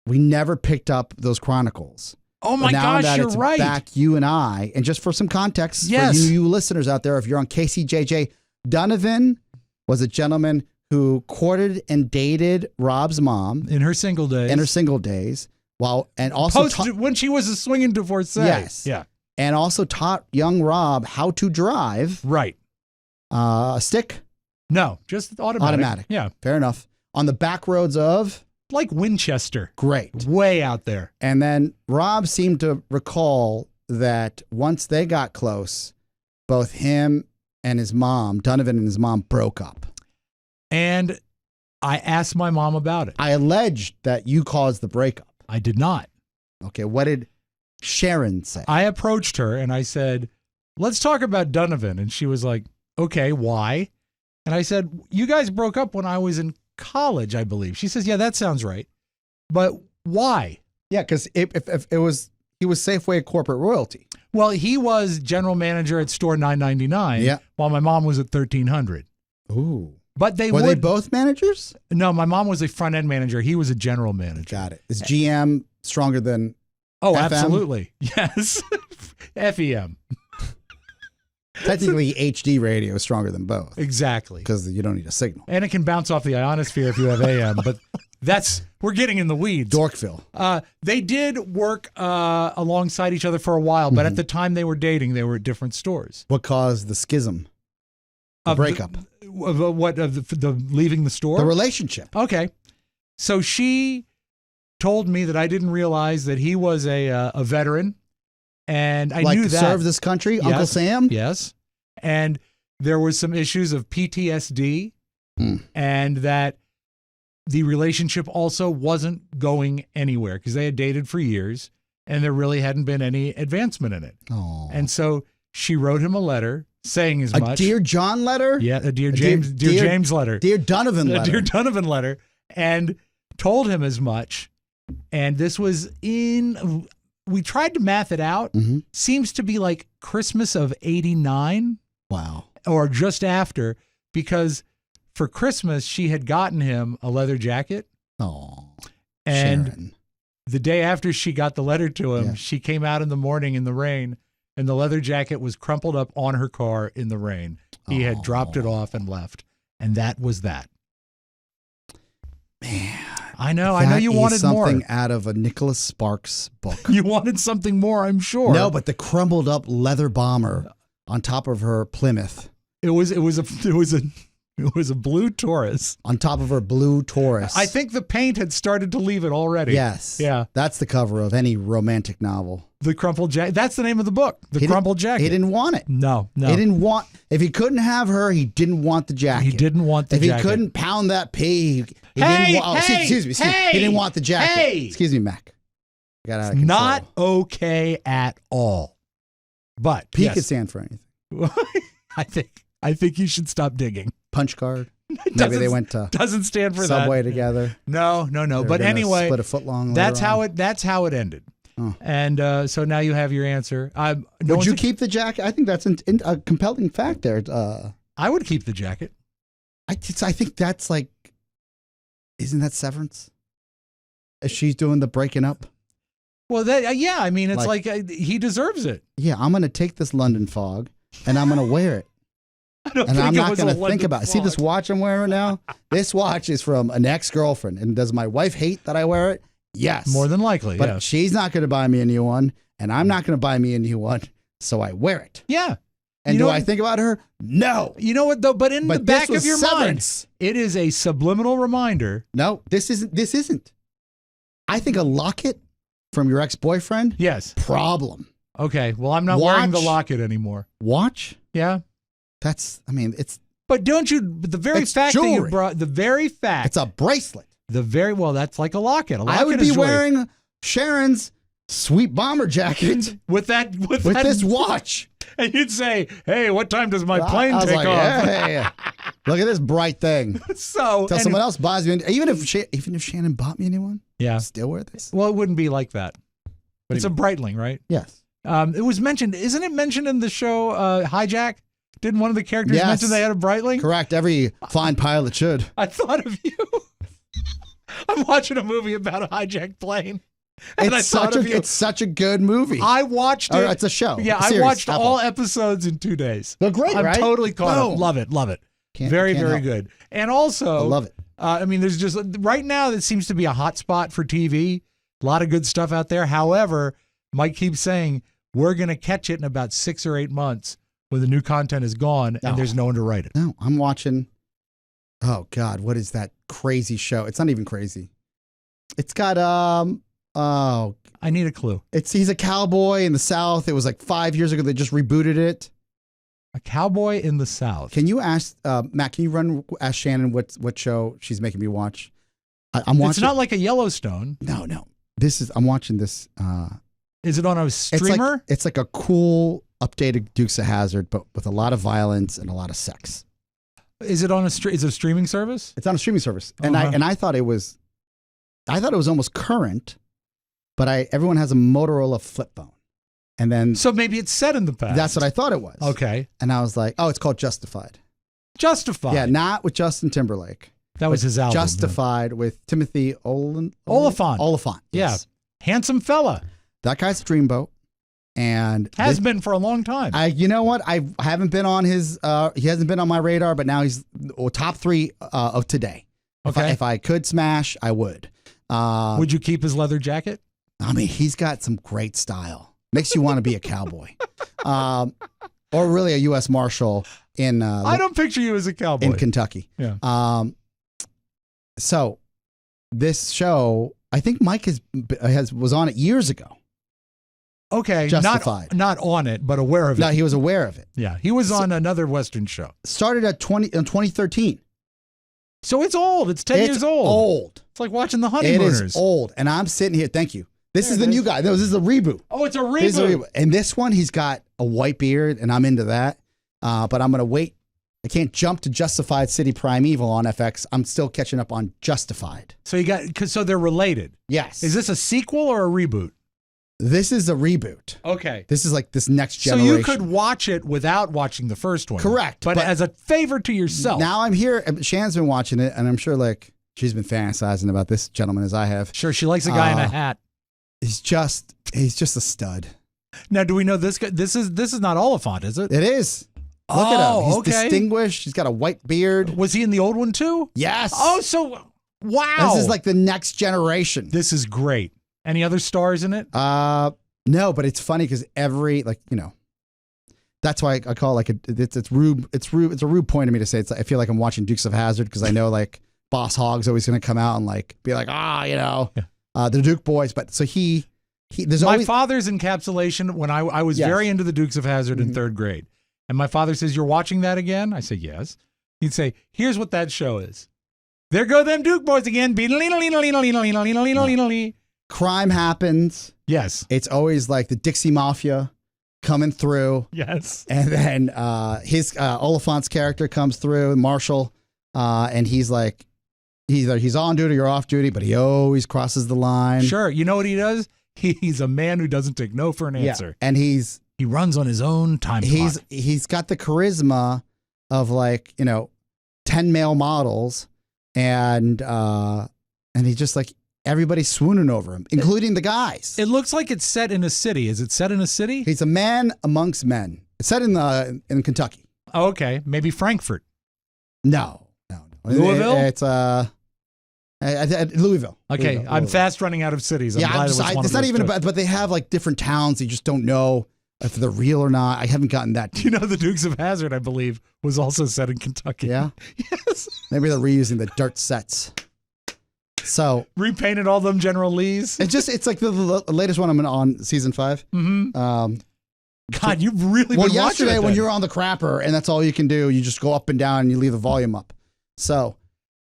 Speaker 4: we never picked up those chronicles.
Speaker 3: Oh my
Speaker 4: But now
Speaker 3: gosh,
Speaker 4: that
Speaker 3: you're
Speaker 4: it's
Speaker 3: right.
Speaker 4: back, you and I, and just for some context,
Speaker 3: Yes.
Speaker 4: for you listeners out there, if you're on KCJJ, Donovan was a gentleman who courted and dated Rob's mom
Speaker 3: In her single days.
Speaker 4: in her single days, and also
Speaker 3: when she was a swinging divorcee.
Speaker 4: Yes.
Speaker 3: Yeah.
Speaker 4: and also taught young Rob how to drive
Speaker 3: Right.
Speaker 4: a stick.
Speaker 3: No, just automatic. Yeah.
Speaker 4: Fair enough. On the back roads of
Speaker 3: Like Winchester.
Speaker 4: great.
Speaker 3: Way out there.
Speaker 4: And then Rob seemed to recall that once they got close, both him and his mom, Donovan and his mom, broke up.
Speaker 3: And I asked my mom about it.
Speaker 4: I alleged that you caused the breakup.
Speaker 3: I did not.
Speaker 4: Okay, what did Sharon say?
Speaker 3: I approached her and I said, let's talk about Donovan. And she was like, okay, why? And I said, you guys broke up when I was in college, I believe. She says, yeah, that sounds right. But why?
Speaker 4: Yeah, because if it was, he was Safeway corporate royalty.
Speaker 3: Well, he was general manager at store 999
Speaker 4: Yeah.
Speaker 3: while my mom was at 1300.
Speaker 4: Ooh.
Speaker 3: But they
Speaker 4: Were
Speaker 3: would.
Speaker 4: they both managers?
Speaker 3: No, my mom was a front end manager. He was a general manager.
Speaker 4: Got it. Is GM stronger than
Speaker 3: Oh,
Speaker 4: FM?
Speaker 3: absolutely. Yes. FEM.
Speaker 4: technically HD radio is stronger than both
Speaker 3: Exactly.
Speaker 4: because you don't need a signal.
Speaker 3: And it can bounce off the ionosphere if you have AM, but we're getting in the weeds.
Speaker 4: Dorkville.
Speaker 3: They did work alongside each other for a while, but at the time they were dating, they were at different stores.
Speaker 4: What caused the schism? The breakup.
Speaker 3: The leaving the store?
Speaker 4: The relationship.
Speaker 3: Okay. So she told me that I didn't realize that he was a veteran, and I knew that.
Speaker 4: Serve this country,
Speaker 3: Yes.
Speaker 4: Uncle Sam?
Speaker 3: Yes. And there was some issues of PTSD, and that the relationship also wasn't going anywhere because they had dated for years, and there really hadn't been any advancement in it.
Speaker 4: Oh.
Speaker 3: And so she wrote him a letter saying as much.
Speaker 4: A Dear John letter?
Speaker 3: Yeah, a Dear James, James letter.
Speaker 4: Dear Donovan
Speaker 3: A
Speaker 4: letter.
Speaker 3: Dear Donovan letter, and told him as much. And this was we tried to math it out.
Speaker 4: Mhm.
Speaker 3: Seems to be like Christmas of 89
Speaker 4: Wow.
Speaker 3: or just after, because for Christmas she had gotten him a leather jacket.
Speaker 4: Oh.
Speaker 3: And
Speaker 4: Sharon.
Speaker 3: the day after she got the letter to him,
Speaker 4: Yeah.
Speaker 3: she came out in the morning in the rain, and the leather jacket was crumpled up on her car in the rain. He had dropped it off and left. And that was that.
Speaker 4: Man.
Speaker 3: I know you wanted more.
Speaker 4: something out of a Nicholas Sparks book.
Speaker 3: You wanted something more, I'm sure.
Speaker 4: No, but the crumbled up leather bomber on top of her Plymouth,
Speaker 3: it was a blue Taurus.
Speaker 4: on top of her blue Taurus.
Speaker 3: I think the paint had started to leave it already.
Speaker 4: Yes.
Speaker 3: Yeah.
Speaker 4: That's the cover of any romantic novel.
Speaker 3: The crumpled jacket. That's the name of the book. The crumpled jacket.
Speaker 4: He didn't want it.
Speaker 3: No.
Speaker 4: He didn't want. If he couldn't have her, he didn't want the jacket.
Speaker 3: He didn't want the
Speaker 4: if
Speaker 3: jacket.
Speaker 4: If he couldn't pound that pea, he
Speaker 3: Hey,
Speaker 4: didn't want.
Speaker 3: hey,
Speaker 4: Excuse me.
Speaker 3: hey,
Speaker 4: he didn't want the jacket.
Speaker 3: hey.
Speaker 4: Excuse me, Mac. Got out of
Speaker 3: It's
Speaker 4: control.
Speaker 3: not okay at all. But
Speaker 4: P
Speaker 3: yes.
Speaker 4: could stand for anything.
Speaker 3: I think you should stop digging.
Speaker 4: Punch card. Maybe
Speaker 3: Doesn't-
Speaker 4: they went to
Speaker 3: Doesn't stand for
Speaker 4: Subway
Speaker 3: that.
Speaker 4: together.
Speaker 3: No.
Speaker 4: They were
Speaker 3: But
Speaker 4: gonna
Speaker 3: anyway,
Speaker 4: split a foot long.
Speaker 3: that's how it ended.
Speaker 4: Oh.
Speaker 3: And so now you have your answer.
Speaker 4: Would you keep the jacket? I think that's a compelling fact there.
Speaker 3: I would keep the jacket.
Speaker 4: I think that's like, isn't that Severance? If she's doing the breaking up?
Speaker 3: Well, yeah. I mean, it's like he deserves it.
Speaker 4: Yeah, I'm going to take this London fog and I'm going to wear it.
Speaker 3: I don't
Speaker 4: And
Speaker 3: think
Speaker 4: I'm
Speaker 3: it
Speaker 4: not
Speaker 3: was
Speaker 4: going
Speaker 3: a
Speaker 4: to think
Speaker 3: London
Speaker 4: about it. See this
Speaker 3: fog.
Speaker 4: watch I'm wearing now? This watch is from an ex-girlfriend. And does my wife hate that I wear it? Yes.
Speaker 3: More than likely,
Speaker 4: But
Speaker 3: yes.
Speaker 4: she's not going to buy me a new one, and I'm not going to buy me a new one, so I wear it.
Speaker 3: Yeah.
Speaker 4: And
Speaker 3: You know
Speaker 4: do I
Speaker 3: what-
Speaker 4: think about her? No.
Speaker 3: You know what though? But in the
Speaker 4: But
Speaker 3: back
Speaker 4: this
Speaker 3: of
Speaker 4: was
Speaker 3: your
Speaker 4: Severance.
Speaker 3: mind, it is a subliminal reminder.
Speaker 4: No, this isn't. I think a locket from your ex-boyfriend,
Speaker 3: Yes.
Speaker 4: problem.
Speaker 3: Okay. Well, I'm not wearing the
Speaker 4: Watch.
Speaker 3: locket anymore.
Speaker 4: Watch?
Speaker 3: Yeah.
Speaker 4: It's
Speaker 3: But don't you? The very
Speaker 4: It's
Speaker 3: fact that you
Speaker 4: jewelry.
Speaker 3: brought the very fact.
Speaker 4: It's a bracelet.
Speaker 3: Well, that's like a locket. A locket
Speaker 4: I would
Speaker 3: is
Speaker 4: be
Speaker 3: jewelry.
Speaker 4: wearing Sharon's sweet bomber jacket
Speaker 3: with that
Speaker 4: this watch.
Speaker 3: and you'd say, "Hey, what time does my plane
Speaker 4: I was
Speaker 3: take
Speaker 4: like,
Speaker 3: off?"
Speaker 4: hey, look at this bright thing.
Speaker 3: So
Speaker 4: Till someone else buys me, even if Shannon bought me anyone,
Speaker 3: yeah,
Speaker 4: I'd still wear this.
Speaker 3: well, it wouldn't be like that.
Speaker 4: What
Speaker 3: It's
Speaker 4: do
Speaker 3: a
Speaker 4: you
Speaker 3: Breitling, right?
Speaker 4: Yes.
Speaker 3: It was mentioned. Isn't it mentioned in the show Hijack? Didn't one of the characters
Speaker 4: Yes.
Speaker 3: mention they had a Breitling?
Speaker 4: Correct. Every fine pilot should.
Speaker 3: I thought of you. I'm watching a movie about a hijacked plane. And
Speaker 4: It's such a good movie.
Speaker 3: I watched it.
Speaker 4: Or it's a show.
Speaker 3: Yeah,
Speaker 4: a series,
Speaker 3: I watched
Speaker 4: Apple.
Speaker 3: all episodes in 2 days.
Speaker 4: They're great,
Speaker 3: I'm
Speaker 4: right?
Speaker 3: totally caught up.
Speaker 4: Boom.
Speaker 3: Love it.
Speaker 4: Can't
Speaker 3: Very
Speaker 4: help.
Speaker 3: good. And also,
Speaker 4: I love it.
Speaker 3: I mean, there's just right now it seems to be a hot spot for TV. A lot of good stuff out there. However, Mike keeps saying we're going to catch it in about 6 or 8 months when the new content is gone
Speaker 4: No.
Speaker 3: and there's no one to write it.
Speaker 4: No, I'm watching. Oh God, what is that crazy show? It's not even crazy. It's got
Speaker 3: I need a clue.
Speaker 4: he's a cowboy in the South. It was like 5 years ago. They just rebooted it.
Speaker 3: A cowboy in the South.
Speaker 4: Can you ask Matt? Can you ask Shannon what show she's making me watch? I'm watching.
Speaker 3: It's not like a Yellowstone.
Speaker 4: No. I'm watching this.
Speaker 3: Is it on a streamer?
Speaker 4: It's like a cool updated Dukes of Hazzard, but with a lot of violence and a lot of sex.
Speaker 3: Is it on is it a streaming service?
Speaker 4: It's on a streaming service, and
Speaker 3: Uh-huh.
Speaker 4: I thought it was almost current, but everyone has a Motorola flip phone, and then
Speaker 3: So maybe it's set in the past.
Speaker 4: that's what I thought it was.
Speaker 3: Okay.
Speaker 4: And I was like, oh, it's called Justified.
Speaker 3: Justified.
Speaker 4: Yeah, not with Justin Timberlake.
Speaker 3: That was his album.
Speaker 4: Justified with Timothy
Speaker 3: Oliphant.
Speaker 4: Oliphant.
Speaker 3: Yeah.
Speaker 4: Yes.
Speaker 3: Handsome fella.
Speaker 4: That guy's a dreamboat, and
Speaker 3: Has been for a long time.
Speaker 4: you know what? I haven't been on his. He hasn't been on my radar, but now he's top 3 of today.
Speaker 3: Okay.
Speaker 4: If I could smash, I would.
Speaker 3: Would you keep his leather jacket?
Speaker 4: I mean, he's got some great style. Makes you want to be a cowboy, or really a U.S. Marshal in.
Speaker 3: I don't picture you as a cowboy.
Speaker 4: in Kentucky.
Speaker 3: Yeah.
Speaker 4: So this show, I think Mike was on it years ago.
Speaker 3: Okay.
Speaker 4: Justified.
Speaker 3: Not on it, but aware of it.
Speaker 4: No, he was aware of it.
Speaker 3: Yeah. He was on another Western show.
Speaker 4: Started in 2013.
Speaker 3: So it's old. It's 10 years old.
Speaker 4: Old.
Speaker 3: It's like watching the
Speaker 4: It
Speaker 3: Honeymooners.
Speaker 4: is old, and I'm sitting here. Thank you. This
Speaker 3: There
Speaker 4: is
Speaker 3: it
Speaker 4: the new
Speaker 3: is.
Speaker 4: guy. No, this is a reboot.
Speaker 3: Oh, it's a reboot.
Speaker 4: This is a reboot. And this one, he's got a white beard, and I'm into that. But I'm gonna wait. I can't jump to Justified City Primeval on FX. I'm still catching up on Justified.
Speaker 3: So so they're related.
Speaker 4: Yes.
Speaker 3: Is this a sequel or a reboot?
Speaker 4: This is a reboot.
Speaker 3: Okay.
Speaker 4: This is like this next
Speaker 3: So
Speaker 4: generation.
Speaker 3: you could watch it without watching the first one.
Speaker 4: Correct,
Speaker 3: But
Speaker 4: but-
Speaker 3: as a favor to yourself.
Speaker 4: Now I'm here. Shannon's been watching it, and I'm sure like she's been fantasizing about this gentleman as I have.
Speaker 3: Sure, she likes a guy in a hat.
Speaker 4: He's just a stud.
Speaker 3: Now, do we know this guy? This is not Oliphant, is it?
Speaker 4: It is. Look at him. He's
Speaker 3: okay.
Speaker 4: distinguished. He's got a white beard.
Speaker 3: Was he in the old one too?
Speaker 4: Yes.
Speaker 3: Oh, so wow.
Speaker 4: This is like the next generation.
Speaker 3: This is great. Any other stars in it?
Speaker 4: No, but it's funny because every that's why I call it like it's rude. It's a rude point to me to say I feel like I'm watching Dukes of Hazzard because I know like Boss Hogg's always going to come out and like be like the Duke boys. But so there's
Speaker 3: My
Speaker 4: always
Speaker 3: father's encapsulation when I was
Speaker 4: Yes.
Speaker 3: very into the Dukes of Hazzard in
Speaker 4: Mhm.
Speaker 3: 3rd grade. And my father says, "You're watching that again?" I say, "Yes." He'd say, "Here's what that show is. There go them Duke boys again.
Speaker 4: crime happens.
Speaker 3: Yes.
Speaker 4: It's always like the Dixie Mafia coming through.
Speaker 3: Yes.
Speaker 4: And then his Oliphant's character comes through, Marshall, and he's like, he's on duty or off duty, but he always crosses the line.
Speaker 3: Sure. You know what he does? He's a man who doesn't take no for an
Speaker 4: Yeah.
Speaker 3: answer.
Speaker 4: And he
Speaker 3: runs on his own time clock.
Speaker 4: he's got the charisma of 10 male models, and he's just like everybody's swooning over him, including the guys.
Speaker 3: It looks like it's set in a city. Is it set in a city?
Speaker 4: He's a man amongst men. It's set in Kentucky.
Speaker 3: Oh, okay. Maybe Frankfurt.
Speaker 4: No.
Speaker 3: Louisville?
Speaker 4: It's Louisville.
Speaker 3: Okay.
Speaker 4: Louisville.
Speaker 3: I'm fast running out of cities. I'm glad it was one
Speaker 4: it's
Speaker 3: of
Speaker 4: not
Speaker 3: those
Speaker 4: even
Speaker 3: two.
Speaker 4: about, but they have like different towns. You just don't know if they're real or not. I haven't gotten that deep.
Speaker 3: You know, the Dukes of Hazzard, I believe, was also set in Kentucky.
Speaker 4: Yeah.
Speaker 3: Yes.
Speaker 4: Maybe they're reusing the dirt sets. So
Speaker 3: Repainted all them General Lees.
Speaker 4: it's like the latest one I'm on season 5.
Speaker 3: Mm-hmm. God, you've really been watching
Speaker 4: yesterday
Speaker 3: it
Speaker 4: when
Speaker 3: then.
Speaker 4: you're on the crapper and that's all you can do, you just go up and down and you leave the volume up. So,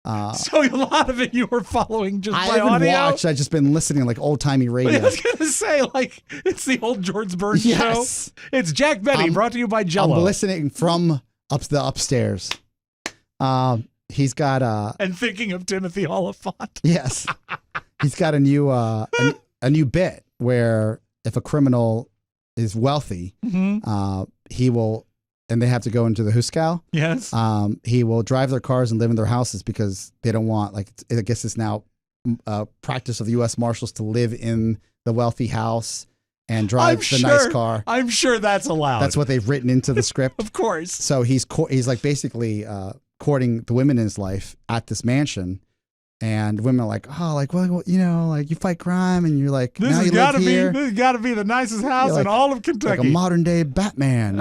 Speaker 3: So a lot of it you were following just
Speaker 4: I
Speaker 3: by
Speaker 4: haven't
Speaker 3: audio?
Speaker 4: watched. I've just been listening like old timey
Speaker 3: I
Speaker 4: radio.
Speaker 3: was going to say, like, it's the old George Burns
Speaker 4: Yes.
Speaker 3: show. It's Jack Benny, brought to you by Jell-O.
Speaker 4: I'm listening from the upstairs. He's got
Speaker 3: and thinking of Timothy Oliphant.
Speaker 4: yes, he's got a new a new bit where if a criminal is wealthy, he will, and they have to go into the Huskow.
Speaker 3: Yes.
Speaker 4: He will drive their cars and live in their houses because they don't want, like, I guess it's now practice of the U.S. Marshals to live in the wealthy house and drive nice car.
Speaker 3: I'm sure that's allowed.
Speaker 4: That's what they've written into the script.
Speaker 3: Of course.
Speaker 4: So he's like basically courting the women in his life at this mansion. And women are like, oh, like, well, you know, like you fight crime and you're like,
Speaker 3: This
Speaker 4: now
Speaker 3: has
Speaker 4: you
Speaker 3: got
Speaker 4: live
Speaker 3: to
Speaker 4: here.
Speaker 3: be. This has got to be the nicest house
Speaker 4: You're
Speaker 3: in
Speaker 4: like-
Speaker 3: all of Kentucky.
Speaker 4: Like a modern day Batman.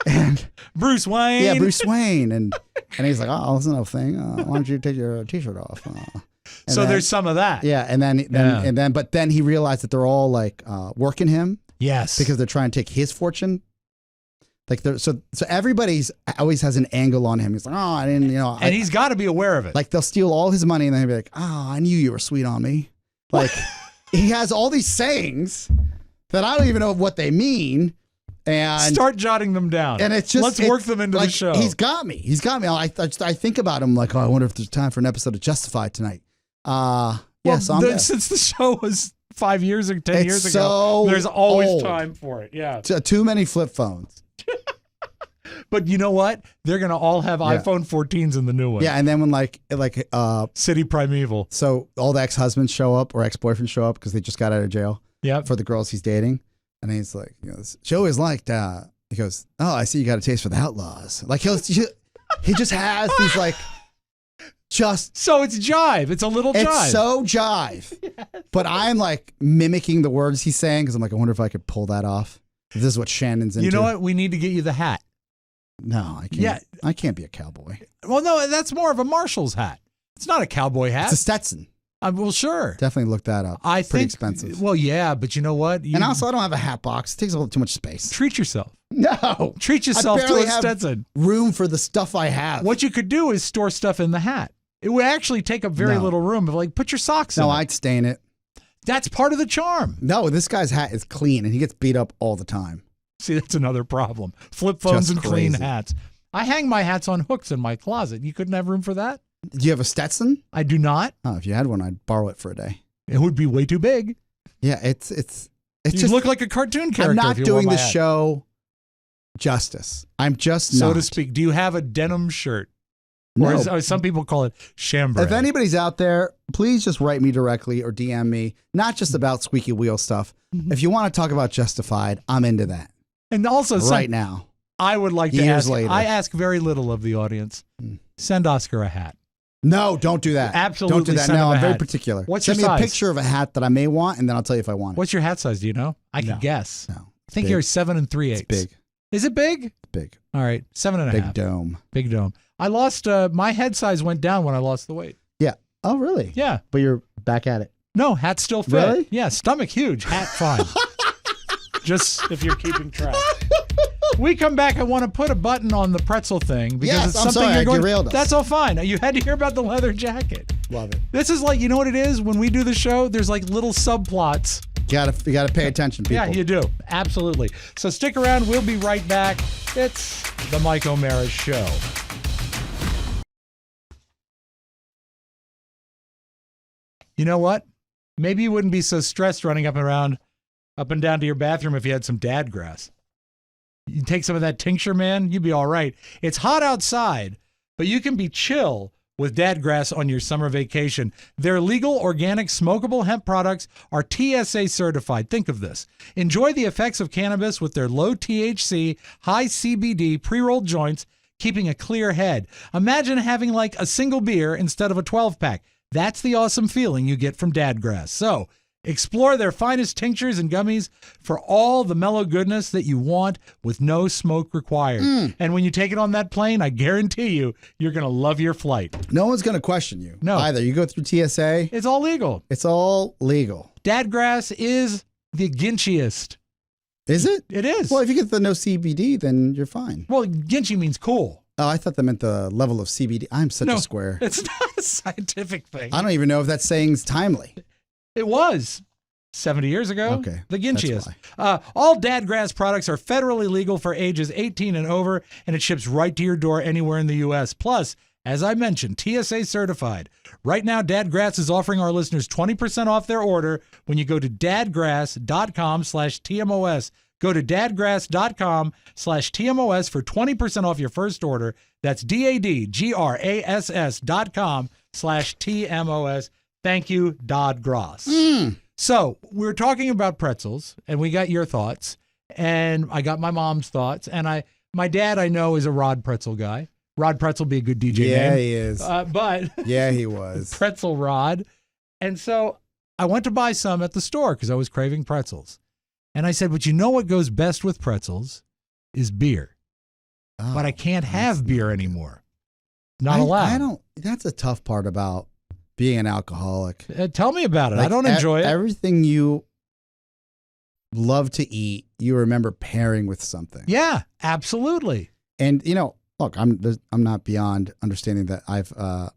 Speaker 4: And
Speaker 3: Bruce Wayne.
Speaker 4: yeah, Bruce Wayne. And he's like, oh, that's no thing. Why don't you take your t-shirt off? And
Speaker 3: So
Speaker 4: then-
Speaker 3: there's some of that.
Speaker 4: Yeah. And then he realized that they're all like working him
Speaker 3: Yes.
Speaker 4: because they're trying to take his fortune. Like, so everybody's always has an angle on him. He's like, oh, I didn't, you know.
Speaker 3: and he's got to be aware of it.
Speaker 4: Like, they'll steal all his money and then he'll be like, oh, I knew you were sweet on me. Like, he has all these sayings that I don't even know what they mean. And
Speaker 3: start jotting them down.
Speaker 4: and it's just,
Speaker 3: let's work them into
Speaker 4: like,
Speaker 3: the show.
Speaker 4: He's got me. I think about him like, oh, I wonder if there's time for an episode of Justified tonight. Yes, I'm there.
Speaker 3: Since the show was 5 years or 10
Speaker 4: It's
Speaker 3: years ago,
Speaker 4: so
Speaker 3: there's always
Speaker 4: old.
Speaker 3: time for it. Yeah.
Speaker 4: Too many flip phones.
Speaker 3: But you know what? They're going to all have
Speaker 4: Yeah.
Speaker 3: iPhone 14s in the new one.
Speaker 4: Yeah, and then when
Speaker 3: City Primeval.
Speaker 4: so all the ex-husbands show up or ex-boyfriends show up because they just got out of jail
Speaker 3: Yep.
Speaker 4: for the girls he's dating, and he's like, you know, she always liked. He goes, oh, I see you got a taste for the outlaws. Like he just has these like, just
Speaker 3: So it's jive. It's a little jive.
Speaker 4: it's so jive. But I'm like mimicking the words he's saying because I'm like, I wonder if I could pull that off. If this is what Shannon's into.
Speaker 3: You know what? We need to get you the hat.
Speaker 4: No, I can't.
Speaker 3: Yeah.
Speaker 4: I can't be a cowboy.
Speaker 3: Well, no, that's more of a Marshall's hat. It's not a cowboy hat.
Speaker 4: It's a Stetson.
Speaker 3: Well, sure.
Speaker 4: Definitely look that up.
Speaker 3: I
Speaker 4: It's pretty
Speaker 3: think,
Speaker 4: expensive.
Speaker 3: Well, yeah, but you know what?
Speaker 4: And also, I don't have a hat box. It takes a little too much space.
Speaker 3: treat yourself.
Speaker 4: No.
Speaker 3: Treat yourself to
Speaker 4: barely
Speaker 3: a
Speaker 4: have
Speaker 3: Stetson.
Speaker 4: room for the stuff I have.
Speaker 3: What you could do is store stuff in the hat. It would actually take up very
Speaker 4: No.
Speaker 3: little room. But like, put your socks in.
Speaker 4: No,
Speaker 3: it.
Speaker 4: I'd stain it.
Speaker 3: That's part of the charm.
Speaker 4: No, this guy's hat is clean and he gets beat up all the time.
Speaker 3: See, that's another problem. Flip phones
Speaker 4: Just
Speaker 3: and clean
Speaker 4: crazy.
Speaker 3: hats. I hang my hats on hooks in my closet. You couldn't have room for that?
Speaker 4: Do you have a Stetson?
Speaker 3: I do not.
Speaker 4: Oh, if you had one, I'd borrow it for a day.
Speaker 3: It would be way too big.
Speaker 4: Yeah, it's
Speaker 3: You
Speaker 4: just
Speaker 3: look like a cartoon character.
Speaker 4: I'm not
Speaker 3: if you wore
Speaker 4: doing
Speaker 3: my
Speaker 4: the
Speaker 3: hat.
Speaker 4: show justice. I'm just
Speaker 3: so
Speaker 4: not.
Speaker 3: to speak. Do you have a denim shirt? Or
Speaker 4: No.
Speaker 3: as some people call it, chambray.
Speaker 4: If anybody's out there, please just write me directly or DM me. Not just about squeaky wheel stuff.
Speaker 3: Mm-hmm.
Speaker 4: If you want to talk about Justified, I'm into that
Speaker 3: And also,
Speaker 4: right now.
Speaker 3: I would like to
Speaker 4: Years
Speaker 3: ask.
Speaker 4: later.
Speaker 3: I ask very little of the audience. Send Oscar a hat.
Speaker 4: No, don't do that.
Speaker 3: Absolutely
Speaker 4: don't do that.
Speaker 3: send
Speaker 4: No,
Speaker 3: him a
Speaker 4: I'm very
Speaker 3: hat.
Speaker 4: particular.
Speaker 3: What's
Speaker 4: Send
Speaker 3: your
Speaker 4: me a
Speaker 3: size?
Speaker 4: picture of a hat that I may want, and then I'll tell you if I want it.
Speaker 3: What's your hat size? Do you know? I can
Speaker 4: No.
Speaker 3: guess.
Speaker 4: No,
Speaker 3: I think
Speaker 4: big.
Speaker 3: you're 7 3/8.
Speaker 4: It's big,
Speaker 3: Is it big?
Speaker 4: big,
Speaker 3: All right, 7 and a
Speaker 4: big
Speaker 3: half.
Speaker 4: dome.
Speaker 3: Big dome. I lost. My head size went down when I lost the weight.
Speaker 4: Yeah. Oh, really?
Speaker 3: Yeah.
Speaker 4: But you're back at it.
Speaker 3: No, hat still fit.
Speaker 4: Really?
Speaker 3: Yeah. Stomach huge. Hat fine. Just if you're keeping track. We come back. I want to put a button on the pretzel thing because
Speaker 4: Yes,
Speaker 3: it's
Speaker 4: I'm
Speaker 3: something
Speaker 4: sorry,
Speaker 3: you're
Speaker 4: I
Speaker 3: going.
Speaker 4: derailed us.
Speaker 3: That's all fine. You had to hear about the leather jacket.
Speaker 4: Love it.
Speaker 3: This is like, you know what it is? When we do the show, there's like little subplots.
Speaker 4: You gotta pay attention, people.
Speaker 3: Yeah, you do. Absolutely. So stick around. We'll be right back. It's the Mike O'Mara Show. You know what? Maybe you wouldn't be so stressed running up and down to your bathroom if you had some dad grass. You take some of that tincture, man, you'd be all right. It's hot outside, but you can be chill with Dadgrass on your summer vacation. Their legal, organic, smokable hemp products are TSA certified. Think of this. Enjoy the effects of cannabis with their low THC, high CBD pre-rolled joints, keeping a clear head. Imagine having like a single beer instead of a 12-pack. That's the awesome feeling you get from Dadgrass. So explore their finest tinctures and gummies for all the mellow goodness that you want with no smoke required. And when you take it on that plane, I guarantee you, you're going to love your flight.
Speaker 4: No one's gonna question you.
Speaker 3: No.
Speaker 4: Either. You go through TSA.
Speaker 3: It's all legal.
Speaker 4: It's all legal.
Speaker 3: Dadgrass is the ginchiest.
Speaker 4: Is it?
Speaker 3: It is.
Speaker 4: Well, if you get the no CBD, then you're fine.
Speaker 3: Well, Ginchi means cool.
Speaker 4: Oh, I thought that meant the level of CBD. I'm such a square.
Speaker 3: It's not a scientific thing.
Speaker 4: I don't even know if that saying's timely.
Speaker 3: It was 70 years ago.
Speaker 4: Okay,
Speaker 3: The Ginchi is.
Speaker 4: that's
Speaker 3: All Dadgrass products are federally legal for ages 18 and over, and it ships right to your door anywhere in the U.S. Plus, as I mentioned, TSA certified. Right now, Dadgrass is offering our listeners 20% off their order when you go to dadgrass.com/TMOS. Go to dadgrass.com/TMOS for 20% off your first order. That's dadgrass.com/TMOS. Thank you, Dadgrass. So we're talking about pretzels, and we got your thoughts, and I got my mom's thoughts, and my dad, I know, is a Rod Pretzel guy. Rod Pretzel be a good DJ
Speaker 4: Yeah,
Speaker 3: name.
Speaker 4: he is.
Speaker 3: But
Speaker 4: Yeah, he was.
Speaker 3: Pretzel Rod. And so I went to buy some at the store because I was craving pretzels. And I said, but you know what goes best with pretzels is beer.
Speaker 4: Oh,
Speaker 3: But I can't
Speaker 4: that's
Speaker 3: have beer
Speaker 4: not good.
Speaker 3: anymore. Not allowed.
Speaker 4: I don't. That's a tough part about being an alcoholic.
Speaker 3: Tell me about it. I
Speaker 4: Like,
Speaker 3: don't enjoy it.
Speaker 4: Everything you love to eat, you remember pairing with something.
Speaker 3: Yeah, absolutely.
Speaker 4: And look, I'm not beyond understanding that I've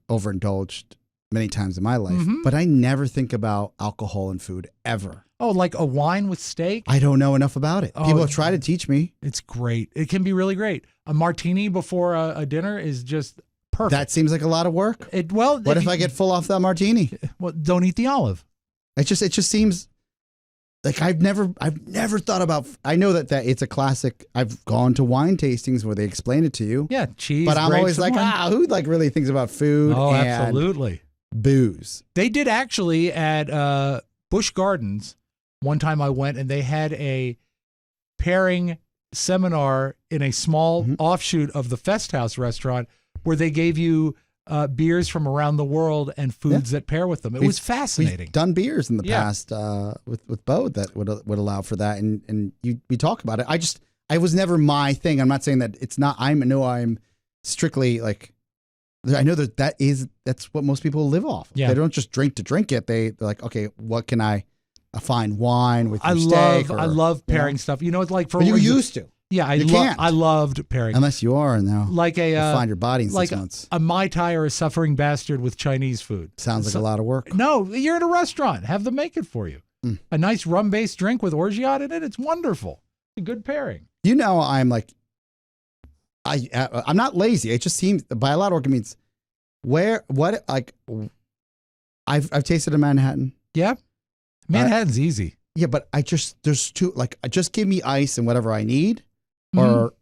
Speaker 4: overindulged many times in my life,
Speaker 3: Mhm.
Speaker 4: but I never think about alcohol and food ever.
Speaker 3: Oh, like a wine with steak?
Speaker 4: I don't know enough about it.
Speaker 3: Oh,
Speaker 4: People have tried to teach me.
Speaker 3: It's great. It can be really great. A martini before a dinner is just perfect.
Speaker 4: That seems like a lot of work. What if I get full off that martini?
Speaker 3: Well, don't eat the olive.
Speaker 4: It just seems like I've never thought about. I know that it's a classic. I've gone to wine tastings where they explain it to you.
Speaker 3: Yeah, cheese.
Speaker 4: But I'm
Speaker 3: grapes,
Speaker 4: always
Speaker 3: and
Speaker 4: like,
Speaker 3: wine.
Speaker 4: who really thinks about food
Speaker 3: Oh,
Speaker 4: and
Speaker 3: absolutely.
Speaker 4: booze?
Speaker 3: They did actually at Busch Gardens. One time I went and they had a pairing seminar in a small offshoot of the Fest House restaurant where they gave you beers from around the world and foods that pair with them. It was fascinating.
Speaker 4: We've done beers in the past with Bo that would allow for that, and we talk about it. I was never my thing. I'm not saying that it's not. I'm strictly like. I know that's what most people live off.
Speaker 3: Yeah.
Speaker 4: They don't just drink to drink it. They're like, okay, what can I find wine with your steak?
Speaker 3: I love pairing stuff. It's like for
Speaker 4: But you used to.
Speaker 3: Yeah,
Speaker 4: can't.
Speaker 3: I loved pairing.
Speaker 4: Unless you are now.
Speaker 3: Like
Speaker 4: You'll find your body in 6 months.
Speaker 3: a Mai Tai or a Suffering Bastard with Chinese food.
Speaker 4: Sounds like a lot of work.
Speaker 3: No, you're at a restaurant. Have them make it for you. A nice rum-based drink with orgeat in it. It's wonderful. A good pairing.
Speaker 4: I'm like, I'm not lazy. It just seems by a lot of work it means I've tasted a Manhattan.
Speaker 3: Yeah, Manhattan's easy.
Speaker 4: Yeah, but there's two, just give me ice and whatever I need, or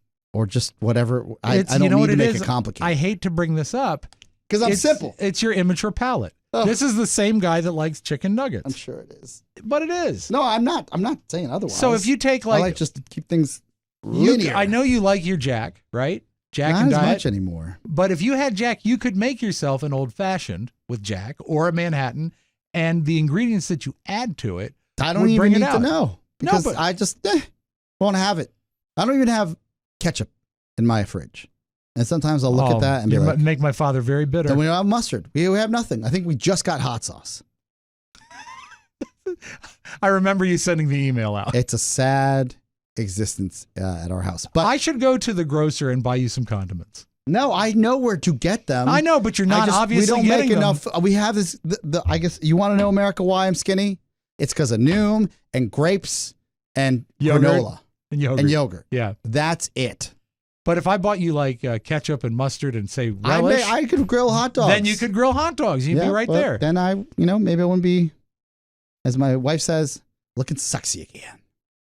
Speaker 4: just whatever. I don't need to make it complicated.
Speaker 3: I hate to bring this up
Speaker 4: because I'm simple.
Speaker 3: It's your immature palate.
Speaker 4: Oh.
Speaker 3: This is the same guy that likes chicken nuggets.
Speaker 4: I'm sure it is,
Speaker 3: but it is.
Speaker 4: No, I'm not saying otherwise.
Speaker 3: So if you take
Speaker 4: I like just to keep things linear.
Speaker 3: I know you like your Jack, right? Jack
Speaker 4: not
Speaker 3: and
Speaker 4: as
Speaker 3: diet.
Speaker 4: much anymore.
Speaker 3: But if you had Jack, you could make yourself an old fashioned with Jack or a Manhattan, and the ingredients that you add to it.
Speaker 4: I don't even need to know because
Speaker 3: but
Speaker 4: I just won't have it. I don't even have ketchup in my fridge, and sometimes I'll look at that and be like,
Speaker 3: make my father very bitter.
Speaker 4: Then we don't have mustard. We have nothing. I think we just got hot sauce.
Speaker 3: I remember you sending the email out.
Speaker 4: It's a sad existence at our house. But
Speaker 3: I should go to the grocer and buy you some condiments.
Speaker 4: no, I know where to get them.
Speaker 3: I know, but you're not obviously
Speaker 4: we don't
Speaker 3: getting
Speaker 4: make
Speaker 3: them.
Speaker 4: enough. We have this. I guess you want to know, America, why I'm skinny? It's because of Noom and grapes and granola
Speaker 3: and
Speaker 4: yogurt.
Speaker 3: Yeah,
Speaker 4: that's it.
Speaker 3: but if I bought you like ketchup and mustard and say relish,
Speaker 4: I could grill hot dogs.
Speaker 3: then you could grill hot dogs. You'd be right
Speaker 4: but
Speaker 3: there.
Speaker 4: Then maybe I wouldn't be, as my wife says, looking sexy again.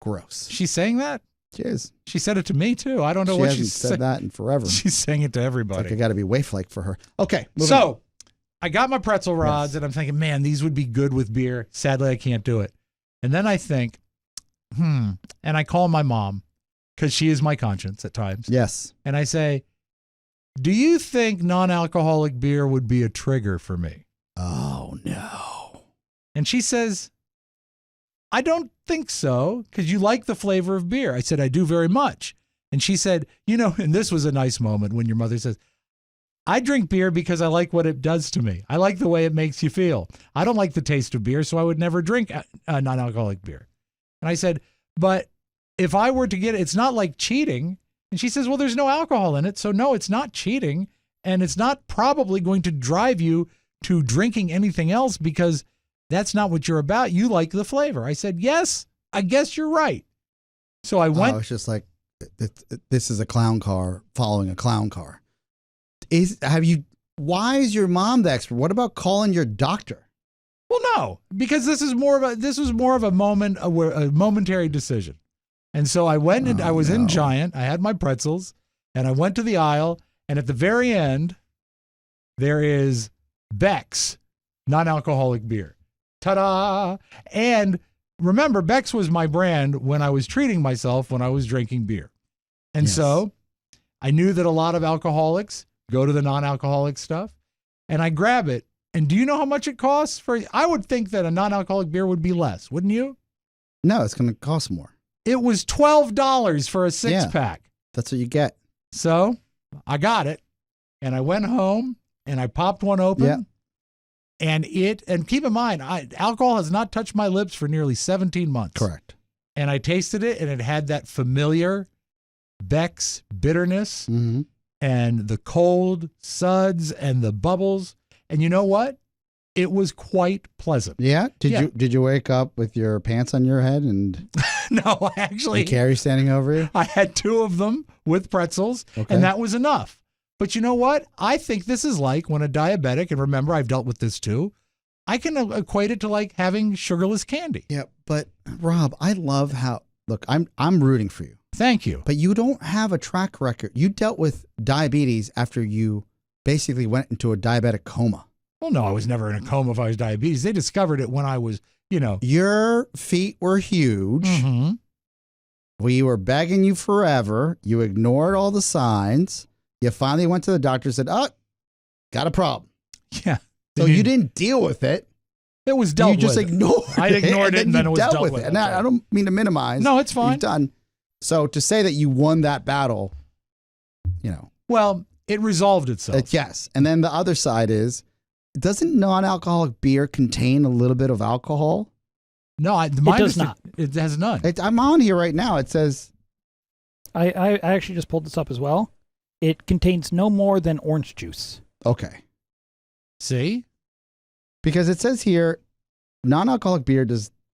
Speaker 4: Gross.
Speaker 3: She's saying that?
Speaker 4: She is.
Speaker 3: She said it to me too. I don't know
Speaker 4: She
Speaker 3: what
Speaker 4: hasn't
Speaker 3: she's
Speaker 4: said that in forever.
Speaker 3: She's saying it to
Speaker 4: It's
Speaker 3: everybody.
Speaker 4: like I got to be waif-like for her. Okay. moving on.
Speaker 3: So I got my pretzel rods and I'm thinking, man, these would be good with beer. Sadly, I can't do it. And then I think, and I call my mom because she is my conscience at times.
Speaker 4: Yes.
Speaker 3: And I say, do you think non-alcoholic beer would be a trigger for me?
Speaker 4: Oh, no.
Speaker 3: And she says, I don't think so because you like the flavor of beer. I said, I do very much. And she said, and this was a nice moment when your mother says, I drink beer because I like what it does to me. I like the way it makes you feel. I don't like the taste of beer, so I would never drink a non-alcoholic beer. And I said, but if I were to get it, it's not like cheating. And she says, well, there's no alcohol in it. So no, it's not cheating. And it's not probably going to drive you to drinking anything else because that's not what you're about. You like the flavor. I said, yes, I guess you're right. So I went.
Speaker 4: It's just like, this is a clown car following a clown car. Why is your mom the expert? What about calling your doctor?
Speaker 3: Well, no, because this was more of a momentary decision. And so I went and I was in Giant. I had my pretzels and I went to the aisle. And at the very end, there is Beck's non-alcoholic beer. Ta-da! And remember, Beck's was my brand when I was treating myself when I was drinking beer. And so I knew that a lot of alcoholics go to the non-alcoholic stuff. And I grab it. And do you know how much it costs? I would think that a non-alcoholic beer would be less, wouldn't you?
Speaker 4: No, it's going to cost more.
Speaker 3: It was $12 for a six-pack.
Speaker 4: That's what you get.
Speaker 3: So I got it, and I went home, and I popped one open.
Speaker 4: Yeah.
Speaker 3: And keep in mind, alcohol has not touched my lips for nearly 17 months.
Speaker 4: Correct.
Speaker 3: And I tasted it, and it had that familiar Beck's bitterness and the cold suds and the bubbles. And you know what? It was quite pleasant.
Speaker 4: Yeah? Did you wake up with your pants on your head and
Speaker 3: No, actually.
Speaker 4: Carrie standing over you?
Speaker 3: I had 2 of them with pretzels, and that was enough. But you know what? I think this is like when a diabetic, and remember, I've dealt with this too, I can equate it to like having sugarless candy.
Speaker 4: Yeah, but Rob, I love how, look, I'm rooting for you.
Speaker 3: Thank you.
Speaker 4: But you don't have a track record. You dealt with diabetes after you basically went into a diabetic coma.
Speaker 3: Well, no, I was never in a coma if I was diabetes. They discovered it when I was,
Speaker 4: Your feet were huge.
Speaker 3: Mm-hmm.
Speaker 4: We were begging you forever. You ignored all the signs. You finally went to the doctor and said, got a problem.
Speaker 3: Yeah.
Speaker 4: So you didn't deal with it.
Speaker 3: It was dealt with.
Speaker 4: You just ignored it.
Speaker 3: I ignored it and then it was dealt with.
Speaker 4: And I don't mean to minimize.
Speaker 3: No, it's fine.
Speaker 4: You've done. So to say that you won that battle,
Speaker 3: Well, it resolved itself.
Speaker 4: Yes. And then the other side is, doesn't non-alcoholic beer contain a little bit of alcohol?
Speaker 3: No,
Speaker 2: it does not.
Speaker 3: It has none.
Speaker 4: I'm on here right now. It says.
Speaker 2: I actually just pulled this up as well. It contains no more than orange juice.
Speaker 4: Okay.
Speaker 3: See?
Speaker 4: Because it says here, non-alcoholic beer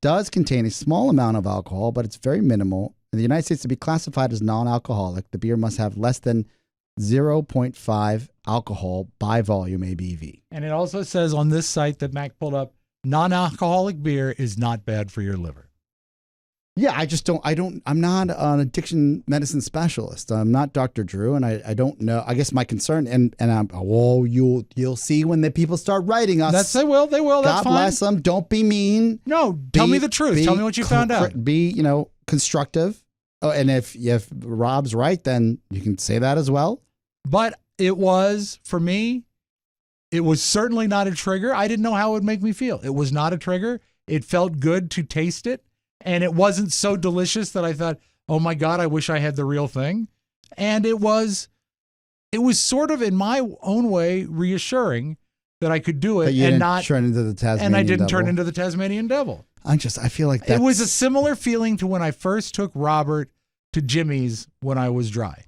Speaker 4: does contain a small amount of alcohol, but it's very minimal. In the United States, to be classified as non-alcoholic, the beer must have less than 0.5 alcohol by volume ABV.
Speaker 3: And it also says on this site that Mac pulled up, non-alcoholic beer is not bad for your liver.
Speaker 4: Yeah, I'm not an addiction medicine specialist. I'm not Dr. Drew, and I don't know. I guess my concern, you'll see when the people start writing us.
Speaker 3: They will.
Speaker 4: God
Speaker 3: That's fine.
Speaker 4: bless them. Don't be mean.
Speaker 3: No, tell me the truth. Tell me what you found out.
Speaker 4: Be, constructive. Oh, and if Rob's right, then you can say that as well.
Speaker 3: But it was, for me, it was certainly not a trigger. I didn't know how it would make me feel. It was not a trigger. It felt good to taste it. And it wasn't so delicious that I thought, oh my God, I wish I had the real thing. And it was sort of, in my own way, reassuring that I could do it and not
Speaker 4: turn into the Tasmanian
Speaker 3: and I didn't
Speaker 4: devil.
Speaker 3: turn into the Tasmanian devil.
Speaker 4: I feel like
Speaker 3: it was a similar feeling to when I first took Robert to Jimmy's when I was dry.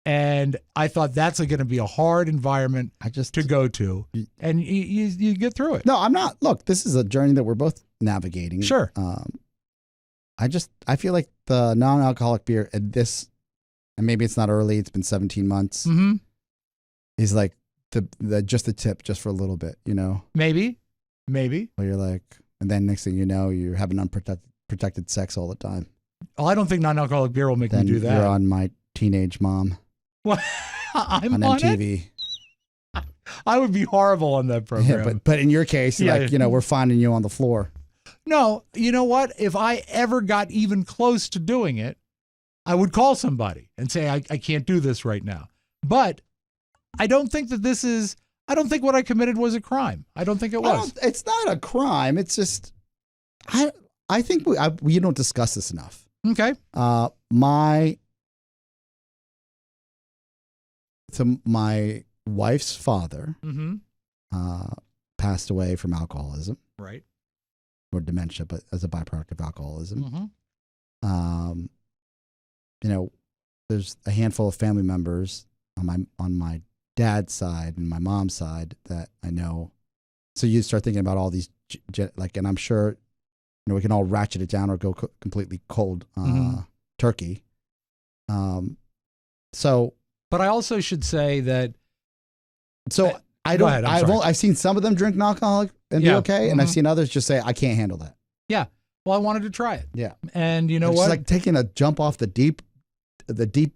Speaker 3: And I thought that's going to be a hard environment to go to. And you get through it.
Speaker 4: No, I'm not. Look, this is a journey that we're both navigating.
Speaker 3: Sure.
Speaker 4: I feel like the non-alcoholic beer at this, and maybe it's not early, it's been 17 months, is like just the tip, just for a little bit,
Speaker 3: Maybe.
Speaker 4: Where you're like, and then next thing you know, you're having unprotected sex all the time.
Speaker 3: Oh, I don't think non-alcoholic beer will make me do that.
Speaker 4: You're on My Teenage Mom.
Speaker 3: Well, I'm
Speaker 4: on MTV.
Speaker 3: I would be horrible on that program.
Speaker 4: Yeah, but in your case, we're finding you on the floor.
Speaker 3: No, you know what? If I ever got even close to doing it, I would call somebody and say, I can't do this right now. But I don't think that I don't think what I committed was a crime. I don't think it was.
Speaker 4: It's not a crime. It's just, I think we don't discuss this enough.
Speaker 3: Okay.
Speaker 4: My wife's father passed away from alcoholism.
Speaker 3: Right.
Speaker 4: Or dementia, but as a byproduct of alcoholism. there's a handful of family members on my dad's side and my mom's side that I know. So you start thinking about all these, and I'm sure, we can all ratchet it down or go completely cold turkey.
Speaker 3: But I also should say that.
Speaker 4: So I don't. I've seen some of them drink non-alcoholic and be okay, and I've seen others just say I can't handle that.
Speaker 3: Yeah. Well, I wanted to try it.
Speaker 4: Yeah.
Speaker 3: And you know what?
Speaker 4: It's like taking a jump off the deep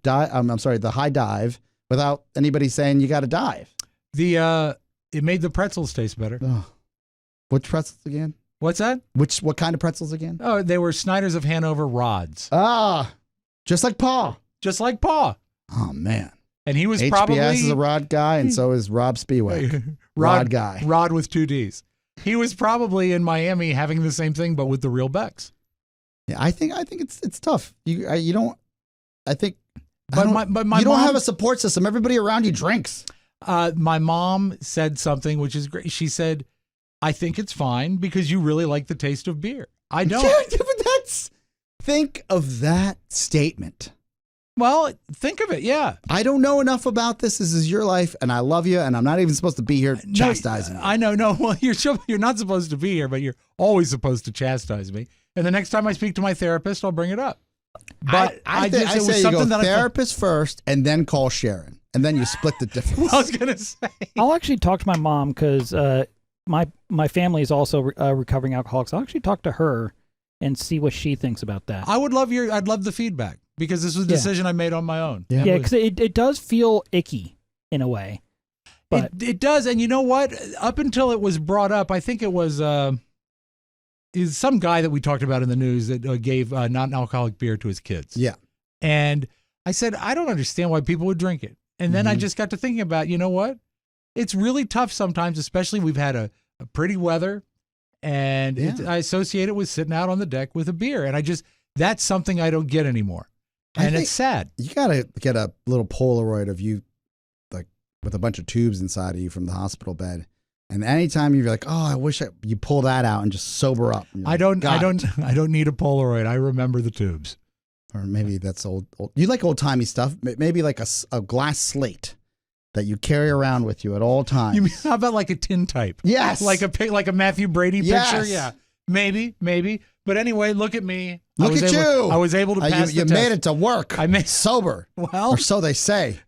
Speaker 4: dive. The high dive without anybody saying you got to dive.
Speaker 3: It made the pretzels taste better.
Speaker 4: Oh. Which pretzels again?
Speaker 3: What's that?
Speaker 4: What kind of pretzels again?
Speaker 3: Oh, they were Snyder's of Hanover rods.
Speaker 4: Ah, just like Pa.
Speaker 3: Just like Pa.
Speaker 4: Oh man.
Speaker 3: And he was
Speaker 4: HBS
Speaker 3: probably
Speaker 4: is a rod guy, and so is Rob Spiewak. Rod guy.
Speaker 3: Rod with 2 Ds. He was probably in Miami having the same thing, but with the real Becks.
Speaker 4: Yeah, I think it's tough. You don't. I think.
Speaker 3: But my
Speaker 4: you
Speaker 3: mom,
Speaker 4: don't have a support system. Everybody around you drinks.
Speaker 3: My mom said something which is great. She said, "I think it's fine because you really like the taste of beer. I don't."
Speaker 4: Yeah, but think of that statement.
Speaker 3: Well, think of it. Yeah.
Speaker 4: I don't know enough about this. This is your life, and I love you, and I'm not even supposed to be here chastising you.
Speaker 3: I know. No, well, you're not supposed to be here, but you're always supposed to chastise me. And the next time I speak to my therapist, I'll bring it up. But
Speaker 4: I say you go therapist first, and then call Sharon, and then you split the difference.
Speaker 3: I was gonna say
Speaker 2: I'll actually talk to my mom because my family is also recovering alcoholics. I'll actually talk to her and see what she thinks about that.
Speaker 3: I'd love the feedback because this was a decision I made on my own.
Speaker 2: Yeah, because it does feel icky in a way. But
Speaker 3: it does, and you know what? Up until it was brought up, I think it was is some guy that we talked about in the news that gave non-alcoholic beer to his kids.
Speaker 4: Yeah.
Speaker 3: And I said, I don't understand why people would drink it. And then I just got to thinking about, you know what? It's really tough sometimes, especially we've had a pretty weather, and I associate it with sitting out on the deck with a beer. And that's something I don't get anymore. And it's sad.
Speaker 4: You got to get a little Polaroid of you, like with a bunch of tubes inside of you from the hospital bed. And anytime you're like, oh, I wish you pull that out and just sober up.
Speaker 3: I don't need a Polaroid. I remember the tubes.
Speaker 4: Or maybe that's old. You like old timey stuff. Maybe like a glass slate that you carry around with you at all times.
Speaker 3: You mean, how about like a tintype?
Speaker 4: Yes.
Speaker 3: Like a Matthew Brady picture? Yeah. Maybe. But anyway, look at me.
Speaker 4: Look at you.
Speaker 3: I was able to pass the test.
Speaker 4: You made it to work.
Speaker 3: I made
Speaker 4: sober.
Speaker 3: Well,
Speaker 4: or so they say.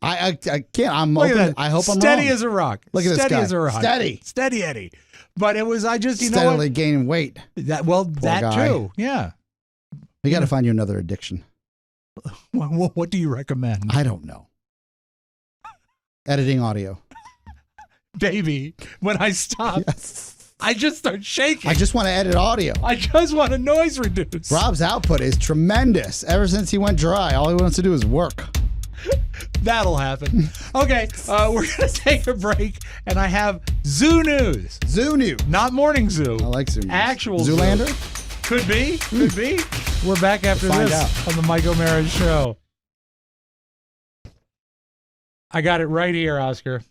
Speaker 4: I can't. I'm
Speaker 3: look
Speaker 4: open.
Speaker 3: At that.
Speaker 4: I hope I'm
Speaker 3: steady
Speaker 4: wrong.
Speaker 3: as a rock.
Speaker 4: Look at
Speaker 3: steady
Speaker 4: this guy.
Speaker 3: As a rock. Steady Eddie. But it was
Speaker 4: steadily gaining weight.
Speaker 3: That too. Yeah.
Speaker 4: We got to find you another addiction.
Speaker 3: What do you recommend?
Speaker 4: I don't know. Editing audio.
Speaker 3: Baby, when I stop, I just start shaking.
Speaker 4: I just want to edit audio.
Speaker 3: I just want to noise reduce.
Speaker 4: Rob's output is tremendous. Ever since he went dry, all he wants to do is work.
Speaker 3: That'll happen. Okay, we're going to take a break, and I have Zoo News.
Speaker 4: Zoo News.
Speaker 3: Not Morning Zoo.
Speaker 4: I like Zoo News.
Speaker 3: Actual
Speaker 4: Zoolander?
Speaker 3: Zoo. Could be. We're back after this on the Mike O'Mara Show. I got it right here, Oscar.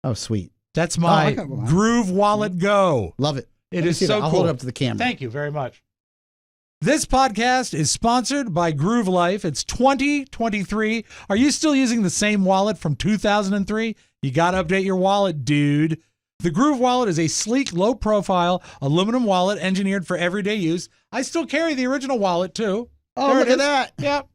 Speaker 4: Oh, sweet.
Speaker 3: That's my Groove Wallet Go.
Speaker 4: Love it.
Speaker 3: It is so cool.
Speaker 4: I'll hold it up to the camera.
Speaker 3: Thank you very much. This podcast is sponsored by Groove Life. It's 2023. Are you still using the same wallet from 2003? You got to update your wallet, dude. The Groove Wallet is a sleek, low-profile aluminum wallet engineered for everyday use. I still carry the original wallet, too.
Speaker 4: Oh, look at that.
Speaker 3: Yep.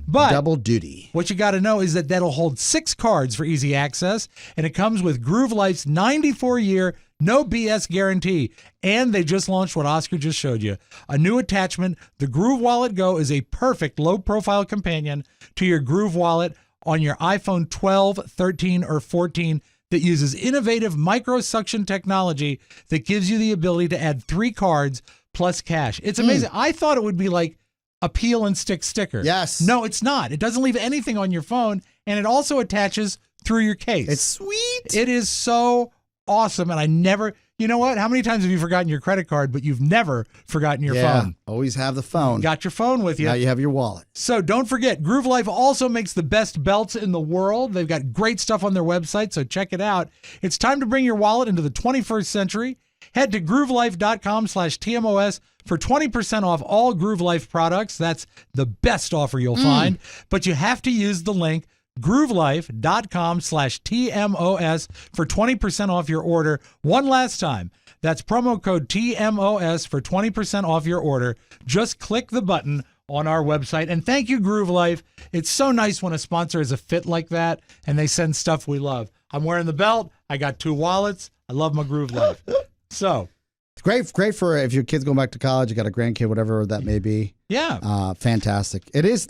Speaker 3: But
Speaker 4: double duty.
Speaker 3: What you got to know is that'll hold 6 cards for easy access, and it comes with Groove Life's 94-year no BS guarantee. And they just launched what Oscar just showed you, a new attachment. The Groove Wallet Go is a perfect low-profile companion to your Groove Wallet on your iPhone 12, 13, or 14 that uses innovative micro-suction technology that gives you the ability to add 3 cards plus cash. It's amazing. I thought it would be like a peel and stick sticker.
Speaker 4: Yes.
Speaker 3: No, it's not. It doesn't leave anything on your phone, and it also attaches through your case.
Speaker 4: It's sweet.
Speaker 3: It is so awesome, and I never, you know what? How many times have you forgotten your credit card, but you've never forgotten your phone?
Speaker 4: Always have the phone.
Speaker 3: Got your phone with you.
Speaker 4: Now you have your wallet.
Speaker 3: So don't forget, Groove Life also makes the best belts in the world. They've got great stuff on their website, so check it out. It's time to bring your wallet into the 21st century. Head to groovelife.com/TMOS for 20% off all Groove Life products. That's the best offer you'll find. But you have to use the link groovelife.com/TMOS for 20% off your order. One last time. That's promo code TMOS for 20% off your order. Just click the button on our website. And thank you, Groove Life. It's so nice when a sponsor is a fit like that and they send stuff we love. I'm wearing the belt. I got 2 wallets. I love my Groove Life. So
Speaker 4: It's great for if your kid's going back to college, you got a grandkid, whatever that may be.
Speaker 3: yeah.
Speaker 4: Fantastic. It is,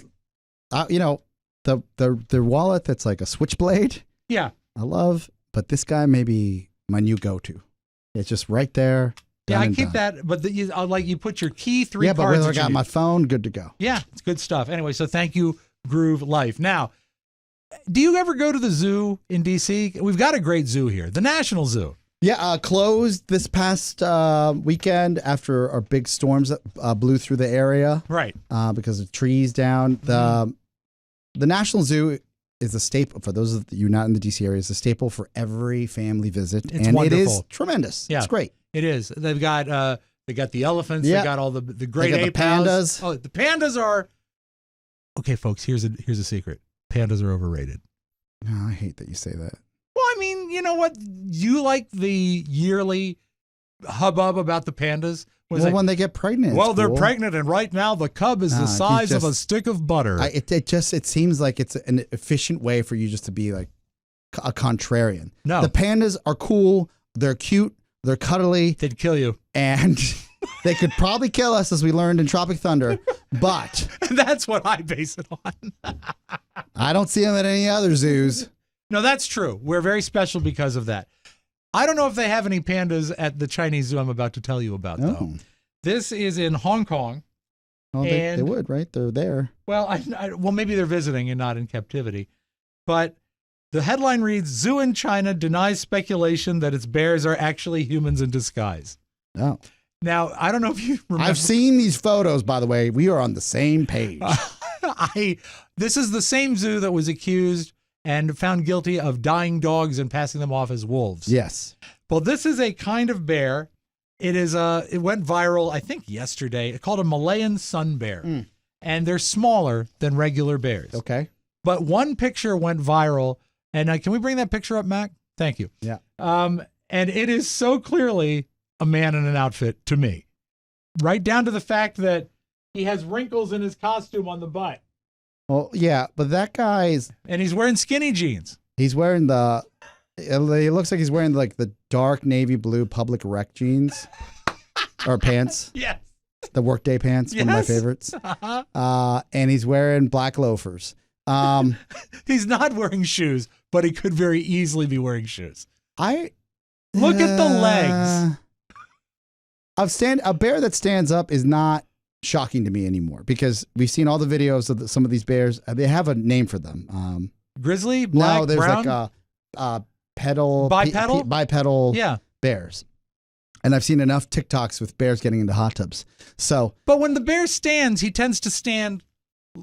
Speaker 4: the wallet that's like a switchblade.
Speaker 3: Yeah.
Speaker 4: I love, but this guy may be my new go-to. It's just right there.
Speaker 3: Yeah, I
Speaker 4: and
Speaker 3: keep
Speaker 4: done.
Speaker 3: that, but you put your key, 3
Speaker 4: Yeah, but
Speaker 3: cards.
Speaker 4: when I
Speaker 3: that you
Speaker 4: got my
Speaker 3: use.
Speaker 4: phone, good to go.
Speaker 3: Yeah, it's good stuff. Anyway, so thank you, Groove Life. Now, do you ever go to the zoo in D.C.? We've got a great zoo here, the National Zoo.
Speaker 4: Yeah, closed this past weekend after our big storms that blew through the area.
Speaker 3: Right.
Speaker 4: Because of trees down. The National Zoo is a staple, for those of you not in the D.C. area, is a staple for every family visit.
Speaker 3: It's
Speaker 4: and
Speaker 3: wonderful.
Speaker 4: It is tremendous.
Speaker 3: Yeah.
Speaker 4: It's great.
Speaker 3: It is. They've got the elephants.
Speaker 4: Yeah.
Speaker 3: They got all the great
Speaker 4: They got
Speaker 3: ape
Speaker 4: the
Speaker 3: house.
Speaker 4: pandas.
Speaker 3: Oh, the pandas are okay, folks. Here's a secret. Pandas are overrated.
Speaker 4: Oh, I hate that you say that.
Speaker 3: Well, I mean, you know what? You like the yearly hubbub about the pandas?
Speaker 4: When they get pregnant.
Speaker 3: Well,
Speaker 4: it's
Speaker 3: they're
Speaker 4: cool.
Speaker 3: pregnant, and right now the cub is the
Speaker 4: He's
Speaker 3: size of a
Speaker 4: just-
Speaker 3: stick of butter.
Speaker 4: It seems like it's an efficient way for you just to be like a contrarian.
Speaker 3: No.
Speaker 4: The pandas are cool. They're cute. They're cuddly.
Speaker 3: They'd kill you.
Speaker 4: And they could probably kill us, as we learned in Tropic Thunder. But
Speaker 3: That's what I base it on.
Speaker 4: I don't see them at any other zoos.
Speaker 3: No, that's true. We're very special because of that. I don't know if they have any pandas at the Chinese zoo I'm about to tell you about, though.
Speaker 4: Oh,
Speaker 3: This is in Hong Kong.
Speaker 4: well, they
Speaker 3: And-
Speaker 4: would, right? They're there.
Speaker 3: Well, well, maybe they're visiting and not in captivity. But the headline reads, Zoo in China denies speculation that its bears are actually humans in disguise.
Speaker 4: Oh.
Speaker 3: Now, I don't know if you remember.
Speaker 4: I've seen these photos, by the way. We are on the same page.
Speaker 3: This is the same zoo that was accused and found guilty of dying dogs and passing them off as wolves.
Speaker 4: Yes.
Speaker 3: Well, this is a kind of bear. It went viral, I think, yesterday. It's called a Malayan sun bear. And they're smaller than regular bears.
Speaker 4: Okay.
Speaker 3: But one picture went viral. And can we bring that picture up, Mac? Thank you.
Speaker 4: Yeah.
Speaker 3: And it is so clearly a man in an outfit to me. Right down to the fact that he has wrinkles in his costume on the butt.
Speaker 4: Well, yeah, but that guy's
Speaker 3: And he's wearing skinny jeans.
Speaker 4: he's wearing it looks like he's wearing like the dark navy blue public rec jeans or pants,
Speaker 3: Yes.
Speaker 4: the workday pants, one of my
Speaker 3: Yes.
Speaker 4: favorites.
Speaker 3: Uh-huh.
Speaker 4: And he's wearing black loafers.
Speaker 3: He's not wearing shoes, but he could very easily be wearing shoes.
Speaker 4: Look
Speaker 3: at the legs.
Speaker 4: A bear that stands up is not shocking to me anymore because we've seen all the videos of some of these bears. They have a name for them.
Speaker 3: Grizzly, black,
Speaker 4: No, there's
Speaker 3: brown?
Speaker 4: like a pedal,
Speaker 3: Bipedal?
Speaker 4: bipedal
Speaker 3: Yeah.
Speaker 4: bears. And I've seen enough TikToks with bears getting into hot tubs. So
Speaker 3: But when the bear stands, he tends to stand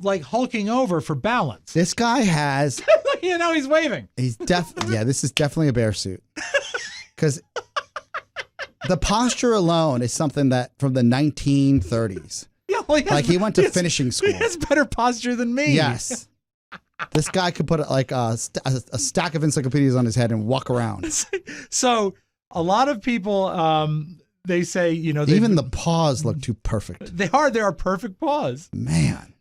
Speaker 3: like hulking over for balance.
Speaker 4: this guy has,
Speaker 3: You know, he's waving.
Speaker 4: this is definitely a bear suit. Because the posture alone is something that from the 1930s.
Speaker 3: Yeah, well,
Speaker 4: He went to
Speaker 3: has-
Speaker 4: finishing school.
Speaker 3: He has better posture than me.
Speaker 4: Yes. This guy could put like a stack of encyclopedias on his head and walk around.
Speaker 3: So a lot of people, they say, you know,
Speaker 4: Even the paws look too perfect.
Speaker 3: they are perfect paws.
Speaker 4: Man.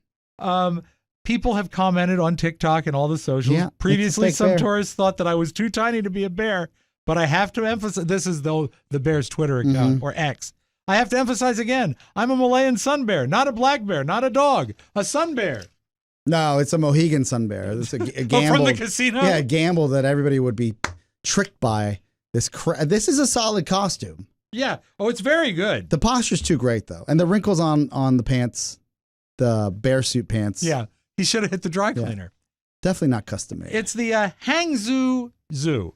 Speaker 3: People have commented on TikTok and all the socials.
Speaker 4: Yeah, it's a
Speaker 3: Previously,
Speaker 4: fake
Speaker 3: some
Speaker 4: bear.
Speaker 3: tourists thought that I was too tiny to be a bear, but I have to emphasize, this is the bear's Twitter account or X. I have to emphasize again, I'm a Malayan sun bear, not a black bear, not a dog, a sun bear.
Speaker 4: No, it's a Mohegan sun bear. It's a gamble.
Speaker 3: From the casino?
Speaker 4: Yeah, a gamble that everybody would be tricked by. This is a solid costume.
Speaker 3: Yeah. Oh, it's very good.
Speaker 4: The posture's too great though, and the wrinkles on the pants, the bear suit pants.
Speaker 3: Yeah. He should have hit the dry cleaner.
Speaker 4: Definitely not custom made.
Speaker 3: It's the Hangzhou Zoo.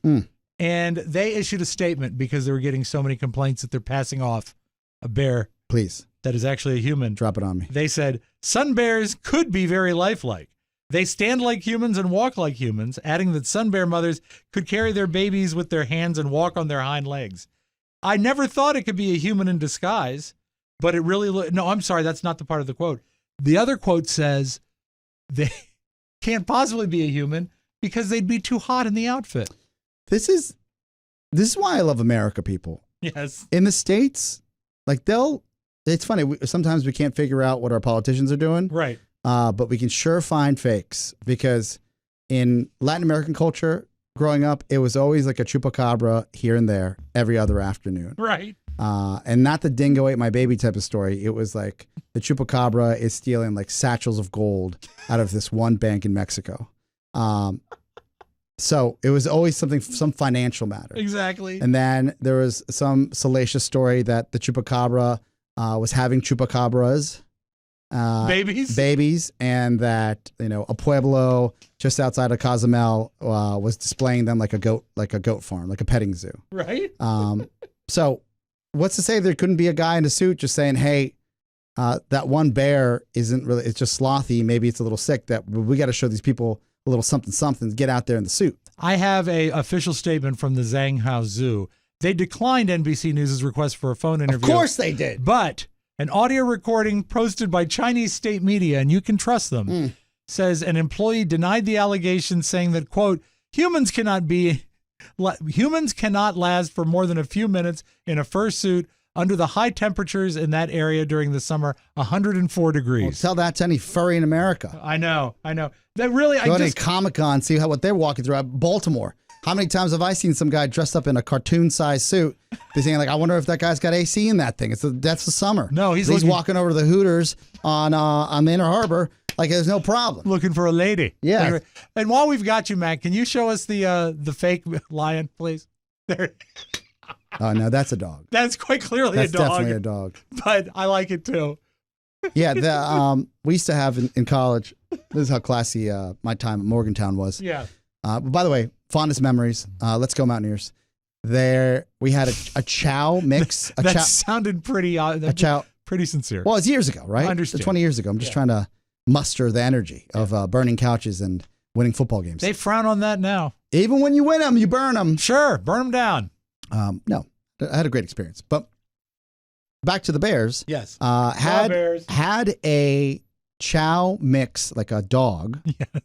Speaker 3: And they issued a statement because they were getting so many complaints that they're passing off a bear
Speaker 4: Please
Speaker 3: that is actually a human.
Speaker 4: drop it on me.
Speaker 3: They said, sun bears could be very lifelike. They stand like humans and walk like humans, adding that sun bear mothers could carry their babies with their hands and walk on their hind legs. I never thought it could be a human in disguise. but it really no, I'm sorry, that's not the part of the quote. The other quote says they can't possibly be a human because they'd be too hot in the outfit.
Speaker 4: This is why I love America, people.
Speaker 3: Yes.
Speaker 4: In the States, like it's funny. Sometimes we can't figure out what our politicians are doing.
Speaker 3: Right.
Speaker 4: But we can sure find fakes, because in Latin American culture growing up, it was always like a chupacabra here and there every other afternoon.
Speaker 3: Right.
Speaker 4: And not the dingo ate my baby type of story. It was like the chupacabra is stealing like satchels of gold out of this one bank in Mexico. So it was always some financial matter.
Speaker 3: Exactly.
Speaker 4: And then there was some salacious story that the chupacabra was having chupacabras. Babies, and that, a pueblo just outside of Cozumel was displaying them like a goat farm, like a petting zoo.
Speaker 3: Right.
Speaker 4: So what's to say there couldn't be a guy in a suit just saying, hey, that one bear isn't really, it's just slothy, maybe it's a little sick, that we got to show these people a little something, get out there in the suit.
Speaker 3: I have a official statement from the Zhanghao Zoo. They declined NBC News' request for a phone interview.
Speaker 4: Of course they did.
Speaker 3: But an audio recording posted by Chinese state media, and you can trust them, says an employee denied the allegation, saying that, quote, humans cannot last for more than a few minutes in a fursuit under the high temperatures in that area during the summer, 104 degrees.
Speaker 4: Well, tell that to any furry in America.
Speaker 3: I know. That really,
Speaker 4: Go to Comic-Con, see what they're walking through. Baltimore. How many times have I seen some guy dressed up in a cartoon-sized suit? They're saying, like, I wonder if that guy's got AC in that thing. That's the summer.
Speaker 3: No, he's
Speaker 4: walking over to the Hooters on the Inner Harbor like there's no problem.
Speaker 3: Looking for a lady.
Speaker 4: Yeah.
Speaker 3: Anyway, and while we've got you, Matt, can you show us the fake lion, please? There.
Speaker 4: Oh, no, that's a dog.
Speaker 3: That's quite clearly
Speaker 4: That's
Speaker 3: a dog.
Speaker 4: definitely a dog.
Speaker 3: But I like it too.
Speaker 4: Yeah, we used to have in college, this is how classy my time at Morgantown was.
Speaker 3: Yeah.
Speaker 4: By the way, fondest memories. Let's go Mountaineers. There, we had a Chow mix.
Speaker 3: Sounded pretty
Speaker 4: Chow.
Speaker 3: pretty sincere.
Speaker 4: Well, it's years ago, right?
Speaker 3: I understand.
Speaker 4: 20 years ago. I'm just trying to muster the energy of burning couches and winning football games.
Speaker 3: They frown on that now.
Speaker 4: Even when you win them, you burn them.
Speaker 3: Sure, burn them down.
Speaker 4: No, I had a great experience. But back to the Bears.
Speaker 3: Yes.
Speaker 4: Had a Chow mix, like a dog,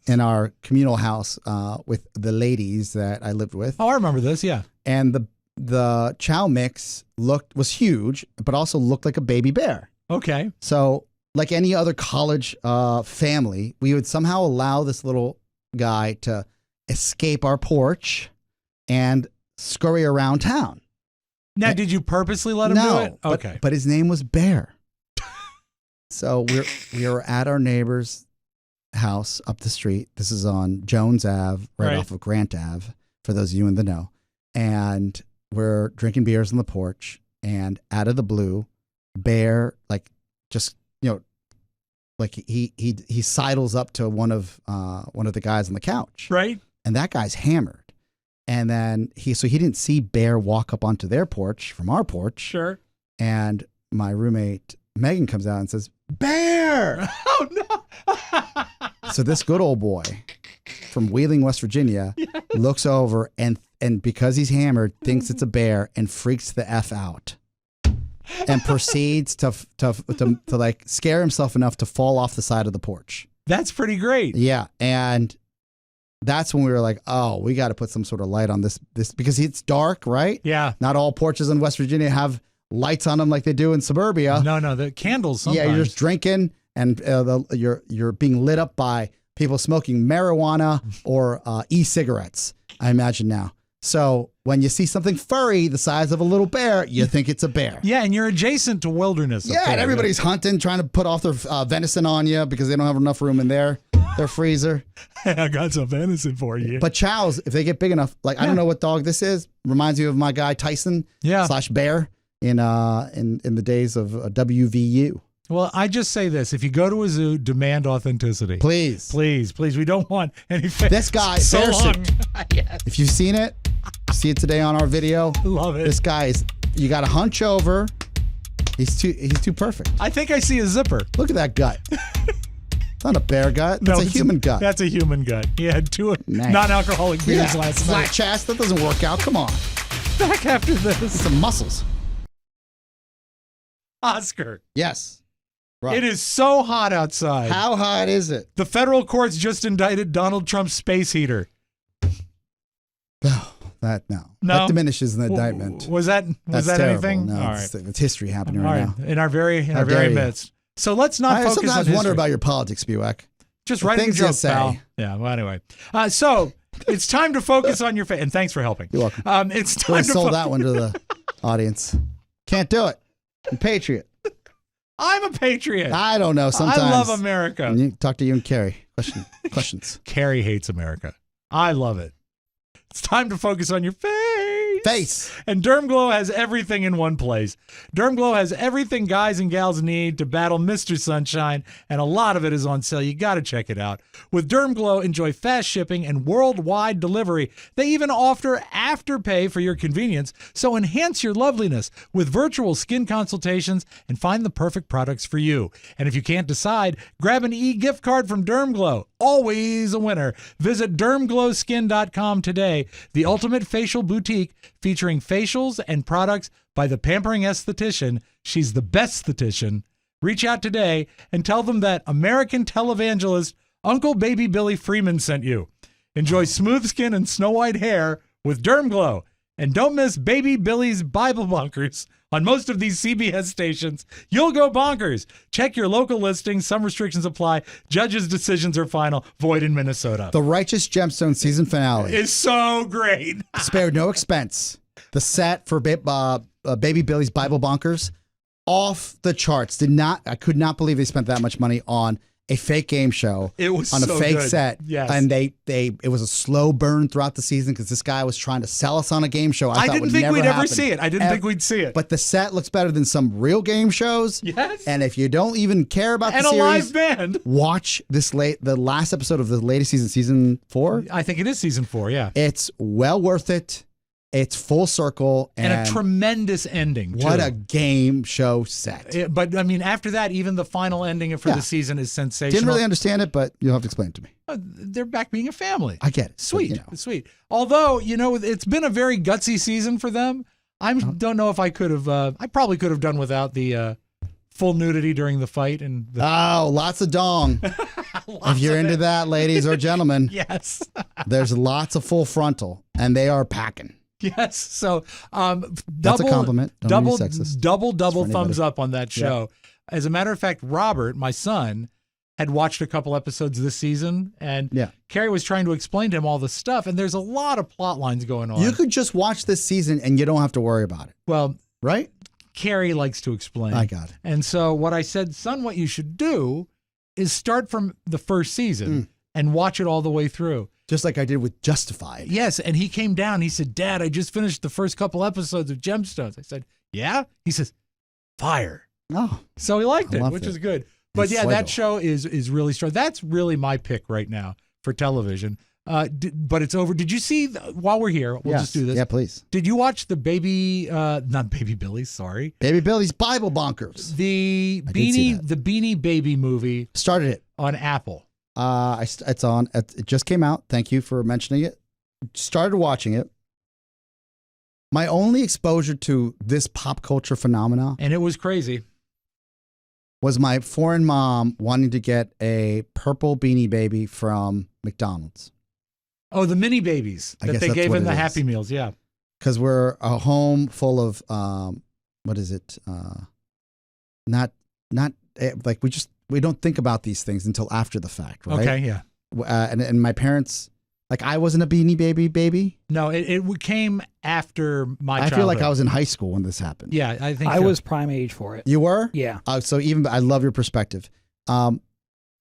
Speaker 4: in our communal house with the ladies that I lived with.
Speaker 3: Oh, I remember this. Yeah.
Speaker 4: And the Chow mix was huge, but also looked like a baby bear.
Speaker 3: Okay.
Speaker 4: So, like any other college family, we would somehow allow this little guy to escape our porch and scurry around town.
Speaker 3: Now, did you purposely let him do it? Okay.
Speaker 4: But his name was Bear. So we were at our neighbor's house up the street. This is on Jones Ave, right off of Grant Ave, for those of you in the know. And we're drinking beers on the porch, and out of the blue, Bear, like, just, like he sidles up to one of the guys on the couch.
Speaker 3: Right.
Speaker 4: And that guy's hammered. And then he didn't see Bear walk up onto their porch from our porch.
Speaker 3: Sure.
Speaker 4: And my roommate Megan comes out and says, "Bear!"
Speaker 3: Oh no.
Speaker 4: So this good old boy from Wheeling, West Virginia, looks over and because he's hammered, thinks it's a bear and freaks the F out. And proceeds to like scare himself enough to fall off the side of the porch.
Speaker 3: That's pretty great.
Speaker 4: Yeah. And that's when we were like, oh, we got to put some sort of light on this because it's dark, right?
Speaker 3: Yeah.
Speaker 4: Not all porches in West Virginia have lights on them like they do in suburbia.
Speaker 3: No, the candles sometimes.
Speaker 4: Yeah, you're just drinking and you're being lit up by people smoking marijuana or e-cigarettes, I imagine now. So when you see something furry the size of a little bear, you think it's a bear.
Speaker 3: Yeah, and you're adjacent to wilderness.
Speaker 4: Yeah, and everybody's hunting, trying to put off their venison on you because they don't have enough room in their freezer.
Speaker 3: I got some venison for you.
Speaker 4: But chows, if they get big enough, like I don't know what dog this is, reminds you of my guy Tyson / Bear in the days of WVU.
Speaker 3: Well, I just say this. If you go to a zoo, demand authenticity.
Speaker 4: Please.
Speaker 3: Please. We don't want any
Speaker 4: This guy,
Speaker 3: so
Speaker 4: bear
Speaker 3: long.
Speaker 4: suit.
Speaker 3: Yes.
Speaker 4: If you've seen it, see it today on our video.
Speaker 3: Love it.
Speaker 4: This guy you got to hunch over. He's too perfect.
Speaker 3: I think I see a zipper.
Speaker 4: Look at that gut. It's not a bear gut. That's a human gut.
Speaker 3: That's a human gut. He had two non-alcoholic beers last night.
Speaker 4: Flat chest. That doesn't work out. Come on.
Speaker 3: Back after this.
Speaker 4: Some muscles.
Speaker 3: Oscar,
Speaker 4: Yes. Rob.
Speaker 3: it is so hot outside.
Speaker 4: How hot is it?
Speaker 3: The federal courts just indicted Donald Trump's space heater.
Speaker 4: No. That diminishes the indictment.
Speaker 3: Was that
Speaker 4: That's
Speaker 3: that
Speaker 4: terrible.
Speaker 3: anything?
Speaker 4: No,
Speaker 3: All
Speaker 4: it's,
Speaker 3: right.
Speaker 4: it's history happening
Speaker 3: All
Speaker 4: right
Speaker 3: right.
Speaker 4: now.
Speaker 3: In our very
Speaker 4: How dare you.
Speaker 3: midst. So let's not
Speaker 4: I
Speaker 3: focus on
Speaker 4: sometimes
Speaker 3: history.
Speaker 4: wonder about your politics, Buick.
Speaker 3: Just
Speaker 4: the
Speaker 3: writing a
Speaker 4: things you
Speaker 3: joke,
Speaker 4: say.
Speaker 3: pal. Yeah. Well, anyway. So it's time to focus on your face. And thanks for helping.
Speaker 4: You're welcome.
Speaker 3: It's
Speaker 4: I
Speaker 3: time to
Speaker 4: sold that one to the audience. Can't do it. I'm a patriot.
Speaker 3: I'm a patriot.
Speaker 4: I don't know. Sometimes
Speaker 3: I love America.
Speaker 4: And you talk to you and Carrie. Questions.
Speaker 3: Carrie hates America. I love it. It's time to focus on your face. And DermGlow has everything in one place. DermGlow has everything guys and gals need to battle Mr. Sunshine, and a lot of it is on sale. You got to check it out. With DermGlow, enjoy fast shipping and worldwide delivery. They even offer Afterpay for your convenience, so enhance your loveliness with virtual skin consultations and find the perfect products for you. And if you can't decide, grab an e-gift card from DermGlow. Always a winner. Visit dermglowskin.com today, the ultimate facial boutique featuring facials and products by the pampering esthetician. She's the best esthetician. Reach out today and tell them that American televangelist Uncle Baby Billy Freeman sent you. Enjoy smooth skin and snow white hair with DermGlow. And don't miss Baby Billy's Bible Bunkers on most of these CBS stations. You'll go bonkers. Check your local listings. Some restrictions apply. Judges' decisions are final. Void in Minnesota.
Speaker 4: The Righteous Gemstone season finale
Speaker 3: Is so great.
Speaker 4: spared no expense. The set for Baby Billy's Bible Bonkers, off the charts. I could not believe they spent that much money on a fake game show.
Speaker 3: It was
Speaker 4: on
Speaker 3: so
Speaker 4: a fake
Speaker 3: good.
Speaker 4: set.
Speaker 3: Yes.
Speaker 4: And it was a slow burn throughout the season because this guy was trying to sell us on a game show.
Speaker 3: I
Speaker 4: thought
Speaker 3: didn't
Speaker 4: would
Speaker 3: think
Speaker 4: never
Speaker 3: we'd ever
Speaker 4: happen.
Speaker 3: see it. I didn't think we'd see it.
Speaker 4: But the set looks better than some real game shows.
Speaker 3: Yes.
Speaker 4: And if you don't even care about
Speaker 3: And
Speaker 4: the
Speaker 3: a
Speaker 4: series,
Speaker 3: live band.
Speaker 4: watch the last episode of the latest season 4.
Speaker 3: I think it is season 4, yeah.
Speaker 4: It's well worth it. It's full circle.
Speaker 3: And a tremendous ending, too.
Speaker 4: What a game show set.
Speaker 3: But, I mean, after that, even the final ending for the season is sensational.
Speaker 4: Didn't really understand it, but you'll have to explain it to me.
Speaker 3: They're back being a family.
Speaker 4: I get it.
Speaker 3: Sweet.
Speaker 4: But,
Speaker 3: Sweet. Although, it's been a very gutsy season for them. I don't know if I could have, I probably could have done without the full nudity during the fight.
Speaker 4: Lots of dong. If you're into that, ladies or gentlemen,
Speaker 3: Yes.
Speaker 4: there's lots of full frontal, and they are packing.
Speaker 3: Yes. So,
Speaker 4: That's a compliment. Don't be sexist.
Speaker 3: double
Speaker 4: for
Speaker 3: thumbs
Speaker 4: anybody.
Speaker 3: up on that show. As a matter of fact, Robert, my son, had watched a couple episodes this season, and Carrie was trying to explain to him all the stuff, and there's a lot of plot lines going on.
Speaker 4: You could just watch this season, and you don't have to worry about it.
Speaker 3: Well,
Speaker 4: right?
Speaker 3: Carrie likes to explain.
Speaker 4: I got it.
Speaker 3: And so what I said, son, what you should do is start from the first season and watch it all the way through.
Speaker 4: Just like I did with Justified.
Speaker 3: Yes, and he came down. He said, Dad, I just finished the first couple episodes of Gemstones. I said, yeah? He says, fire.
Speaker 4: Oh.
Speaker 3: So he liked
Speaker 4: I
Speaker 3: it,
Speaker 4: loved
Speaker 3: which
Speaker 4: it.
Speaker 3: is good. But
Speaker 4: And
Speaker 3: yeah,
Speaker 4: Fuego.
Speaker 3: that show is really strong. That's really my pick right now for television. But it's over. Did you see, while we're here, we'll just do this.
Speaker 4: Yeah, please.
Speaker 3: Did you watch the not Baby Billy, sorry.
Speaker 4: Baby Billy's Bible Bonkers.
Speaker 3: The
Speaker 4: I did see
Speaker 3: Beanie Baby movie
Speaker 4: Started it.
Speaker 3: on Apple.
Speaker 4: It's on. It just came out. Thank you for mentioning it. Started watching it. My only exposure to this pop culture phenomena
Speaker 3: And it was crazy.
Speaker 4: was my foreign mom wanting to get a purple Beanie Baby from McDonald's.
Speaker 3: Oh, the mini babies
Speaker 4: I
Speaker 3: that
Speaker 4: guess
Speaker 3: they
Speaker 4: that's
Speaker 3: gave
Speaker 4: what
Speaker 3: in
Speaker 4: it
Speaker 3: the
Speaker 4: is.
Speaker 3: Happy Meals. Yeah.
Speaker 4: Because we're a home full of what is it? Not like we don't think about these things until after the fact, right?
Speaker 3: Okay. Yeah.
Speaker 4: And my parents, like, I wasn't a Beanie Baby.
Speaker 3: No, it came after my
Speaker 4: I
Speaker 3: childhood.
Speaker 4: feel like I was in high school when this happened.
Speaker 3: Yeah, I think
Speaker 2: I
Speaker 3: so.
Speaker 2: was prime age for it.
Speaker 4: You were?
Speaker 2: Yeah.
Speaker 4: So even I love your perspective.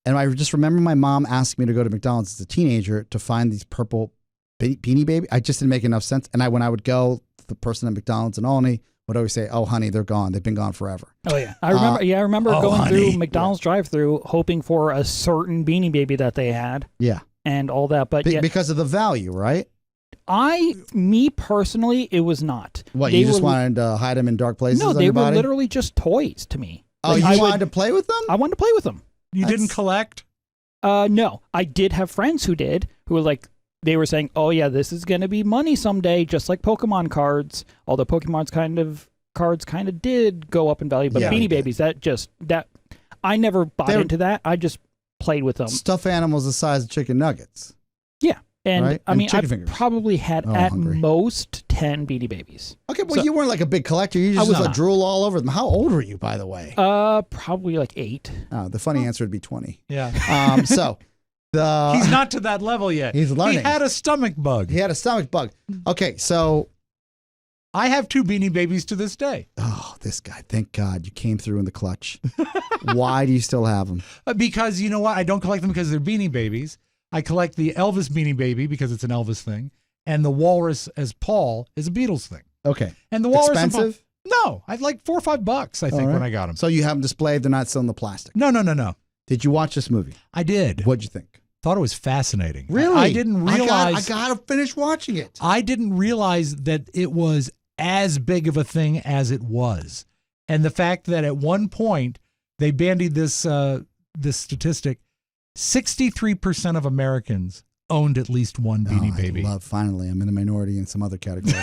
Speaker 4: And I just remember my mom asking me to go to McDonald's as a teenager to find these purple Beanie Baby. I just didn't make enough sense. And when I would go, the person at McDonald's in Olney would always say, "Oh, honey, they're gone. They've been gone forever."
Speaker 2: Oh yeah, I remember. I remember
Speaker 3: oh,
Speaker 2: going
Speaker 3: honey.
Speaker 2: through McDonald's drive-through, hoping for a certain Beanie Baby that they had,
Speaker 4: Yeah.
Speaker 2: and all that. But yeah,
Speaker 4: Because of the value, right?
Speaker 2: me personally, it was not.
Speaker 4: What,
Speaker 2: They
Speaker 4: you just
Speaker 2: were-
Speaker 4: wanted to hide them in dark places?
Speaker 2: No,
Speaker 4: on
Speaker 2: they
Speaker 4: your
Speaker 2: were
Speaker 4: body?
Speaker 2: literally just toys to me.
Speaker 4: Oh,
Speaker 2: Like,
Speaker 4: you
Speaker 2: I
Speaker 4: wanted
Speaker 2: would-
Speaker 4: to play with them?
Speaker 2: I wanted to play with them.
Speaker 3: You didn't
Speaker 4: That's-
Speaker 3: collect?
Speaker 2: No, I did have friends who did, who were like, they were saying, "Oh yeah, this is going to be money someday, just like Pokemon cards." Although Pokemon's kind of cards kind of did go up in value, but
Speaker 4: Yeah, they
Speaker 2: Beanie
Speaker 4: did.
Speaker 2: Babies, that I never bought
Speaker 4: They're-
Speaker 2: into that. I just played with them.
Speaker 4: Stuffed animals the size of chicken nuggets.
Speaker 2: Yeah. And
Speaker 4: Right?
Speaker 2: I
Speaker 4: And
Speaker 2: mean, I
Speaker 4: chicken fingers.
Speaker 2: probably had
Speaker 4: Oh, I'm
Speaker 2: at
Speaker 4: hungry.
Speaker 2: most 10 Beanie Babies.
Speaker 4: Okay, well,
Speaker 2: So-
Speaker 4: you weren't like a big collector. You
Speaker 2: I
Speaker 4: just
Speaker 2: was
Speaker 4: like
Speaker 2: not.
Speaker 4: drool all over them. How old were you, by the way?
Speaker 2: Probably like 8.
Speaker 4: The funny answer would be 20.
Speaker 3: Yeah.
Speaker 4: So the
Speaker 3: He's not to that level yet.
Speaker 4: He's learning.
Speaker 3: He had a stomach bug.
Speaker 4: he had a stomach bug. Okay, so
Speaker 3: I have 2 Beanie Babies to this day.
Speaker 4: this guy. Thank God you came through in the clutch. Why do you still have them?
Speaker 3: Because you know what? I don't collect them because they're Beanie Babies. I collect the Elvis Beanie Baby because it's an Elvis thing. And the Walrus as Paul is a Beatles thing.
Speaker 4: Okay,
Speaker 3: And the Walrus and Paul-
Speaker 4: expensive.
Speaker 3: No, I'd like $4 or $5, I think,
Speaker 4: right.
Speaker 3: when I got them.
Speaker 4: So you have them displayed. They're not still in the plastic.
Speaker 3: No.
Speaker 4: Did you watch this movie?
Speaker 3: I did.
Speaker 4: What'd you think?
Speaker 3: Thought it was fascinating.
Speaker 4: Really?
Speaker 3: I didn't realize.
Speaker 4: I gotta finish watching it.
Speaker 3: I didn't realize that it was as big of a thing as it was. And the fact that at one point they bandied this this statistic, 63% of Americans owned at least one Beanie Baby.
Speaker 4: Finally, I'm in a minority in some other category.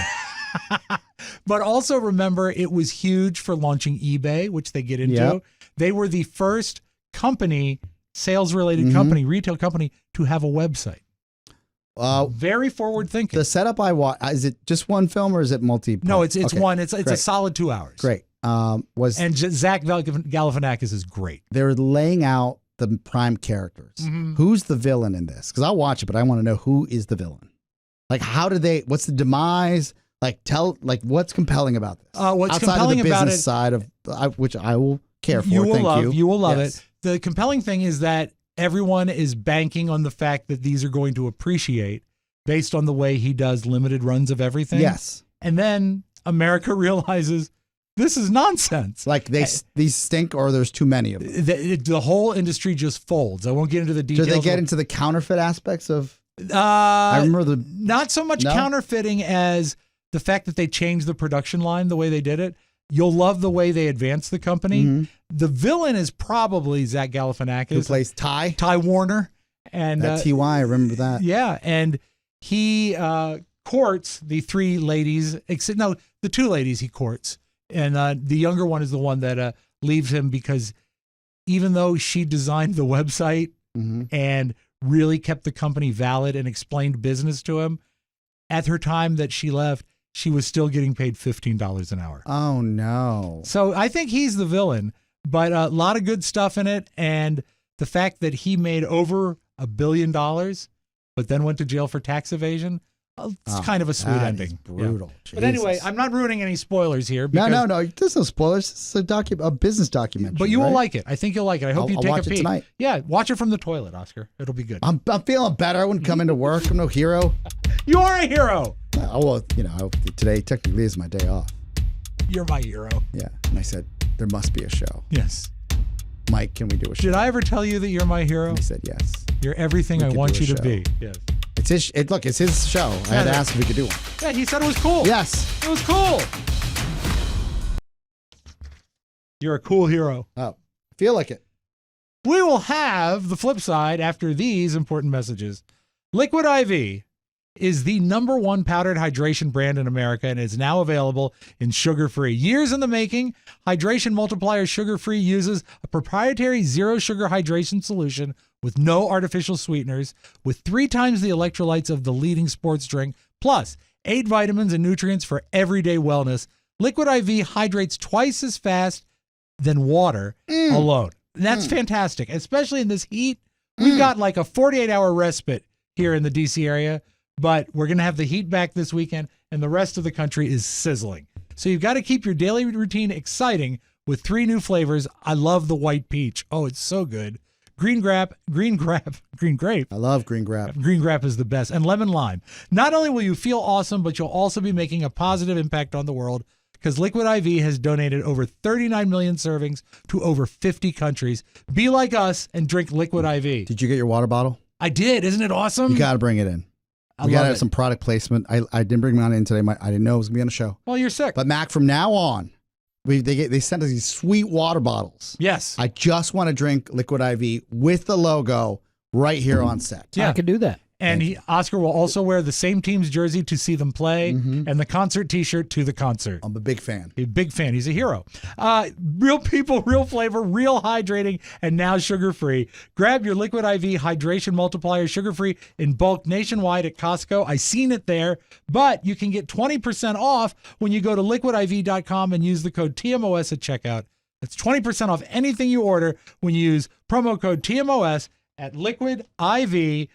Speaker 3: But also remember, it was huge for launching eBay, which they get into.
Speaker 4: Yep.
Speaker 3: They were the first company, sales-related
Speaker 4: Mm-hmm.
Speaker 3: company, retail company, to have a website. Very forward thinking.
Speaker 4: The setup I watched, is it just one film or is it multi?
Speaker 3: No, it's
Speaker 4: Okay,
Speaker 3: one. It's a
Speaker 4: great.
Speaker 3: solid 2 hours.
Speaker 4: Great.
Speaker 3: And Zach Galifianakis is great.
Speaker 4: They're laying out the prime characters.
Speaker 3: Mm-hmm.
Speaker 4: Who's the villain in this? Because I'll watch it, but I want to know who is the villain. Like, how do they? What's the demise? Like, what's compelling about this?
Speaker 3: What's
Speaker 4: Outside
Speaker 3: compelling
Speaker 4: of the
Speaker 3: about
Speaker 4: business
Speaker 3: it-
Speaker 4: side of which I will care for.
Speaker 3: You will
Speaker 4: Thank
Speaker 3: love.
Speaker 4: you.
Speaker 3: You will love
Speaker 4: Yes.
Speaker 3: it. The compelling thing is that everyone is banking on the fact that these are going to appreciate based on the way he does limited runs of everything.
Speaker 4: Yes.
Speaker 3: And then America realizes this is nonsense.
Speaker 4: Like these stink, or there's too many of them.
Speaker 3: The whole industry just folds. I won't get into the
Speaker 4: Do
Speaker 3: details.
Speaker 4: they get into the counterfeit aspects of?
Speaker 3: I
Speaker 4: remember
Speaker 3: not so much
Speaker 4: No?
Speaker 3: counterfeiting as the fact that they changed the production line the way they did it. You'll love the way they advanced the company.
Speaker 4: Mm-hmm.
Speaker 3: The villain is probably Zach Galifianakis,
Speaker 4: Who plays Ty?
Speaker 3: Ty Warner, and
Speaker 4: That Ty. I remember that.
Speaker 3: yeah, and he courts the 3 ladies. The 2 ladies he courts, and the younger one is the one that leaves him because even though she designed the website
Speaker 4: Mm-hmm.
Speaker 3: and really kept the company valid and explained business to him, at her time that she left, she was still getting paid $15 an hour.
Speaker 4: Oh no.
Speaker 3: So I think he's the villain, but a lot of good stuff in it. And the fact that he made over $1 billion, but then went to jail for tax evasion, it's kind of a sweet
Speaker 4: That
Speaker 3: ending.
Speaker 4: is brutal.
Speaker 3: Yeah. But anyway,
Speaker 4: Jesus.
Speaker 3: I'm not ruining any spoilers here.
Speaker 4: No.
Speaker 3: Because,
Speaker 4: There's no spoilers. This is a business documentary.
Speaker 3: But you will
Speaker 4: right?
Speaker 3: like it. I think you'll like it. I hope
Speaker 4: I'll-
Speaker 3: you
Speaker 4: I'll
Speaker 3: take
Speaker 4: watch
Speaker 3: a
Speaker 4: it
Speaker 3: peek.
Speaker 4: tonight.
Speaker 3: Yeah, watch it from the toilet, Oscar. It'll be good.
Speaker 4: I'm feeling better. I wouldn't come into work. I'm no hero.
Speaker 3: You are a hero.
Speaker 4: Well, today technically is my day off.
Speaker 3: You're my hero.
Speaker 4: Yeah. And I said, there must be a show.
Speaker 3: Yes.
Speaker 4: Mike, can we do a show?
Speaker 3: Did I ever tell you that you're my hero?
Speaker 4: And he said, yes.
Speaker 3: You're everything
Speaker 4: We
Speaker 3: I
Speaker 4: could
Speaker 3: want
Speaker 4: do a
Speaker 3: you to
Speaker 4: show.
Speaker 3: be. Yes.
Speaker 4: It's his. It's his show. I had to ask if we could do one.
Speaker 3: Yeah, he said it was cool.
Speaker 4: Yes.
Speaker 3: It was cool. You're a cool hero.
Speaker 4: Oh, feel like it.
Speaker 3: We will have the flip side after these important messages. Liquid IV is the #1 powdered hydration brand in America and is now available in sugar-free. Years in the making, Hydration Multiplier Sugar-Free uses a proprietary zero-sugar hydration solution with no artificial sweeteners, with 3 times the electrolytes of the leading sports drink, plus 8 vitamins and nutrients for everyday wellness. Liquid IV hydrates twice as fast than water alone. And that's fantastic, especially in this heat. We've got like a 48-hour respite here in the DC area, but we're going to have the heat back this weekend, and the rest of the country is sizzling. So you've got to keep your daily routine exciting with 3 new flavors. I love the white peach. Oh, it's so good. Green grape.
Speaker 4: I love green grape.
Speaker 3: Green grape is the best. And lemon lime. Not only will you feel awesome, but you'll also be making a positive impact on the world because Liquid IV has donated over 39 million servings to over 50 countries. Be like us and drink Liquid IV.
Speaker 4: Did you get your water bottle?
Speaker 3: I did. Isn't it awesome?
Speaker 4: You got to bring it in.
Speaker 3: I
Speaker 4: We got
Speaker 3: love
Speaker 4: to have
Speaker 3: it.
Speaker 4: some product placement. I didn't bring mine in today. I didn't know it was gonna be on the show.
Speaker 3: Well, you're sick.
Speaker 4: But Mac, from now on, they sent us these sweet water bottles.
Speaker 3: Yes.
Speaker 4: I just want to drink Liquid IV with the logo right here on set.
Speaker 3: Yeah.
Speaker 2: I could do that.
Speaker 3: And Oscar will also wear the same team's jersey to see them play and the concert T-shirt to the concert.
Speaker 4: I'm a big fan.
Speaker 3: He's a big fan. He's a hero. Real people, real flavor, real hydrating, and now sugar-free. Grab your Liquid IV Hydration Multiplier sugar-free in bulk nationwide at Costco. I seen it there, but you can get 20% off when you go to liquidiv.com and use the code TMOS at checkout. That's 20% off anything you order when you use promo code TMOS at liquidiv.com.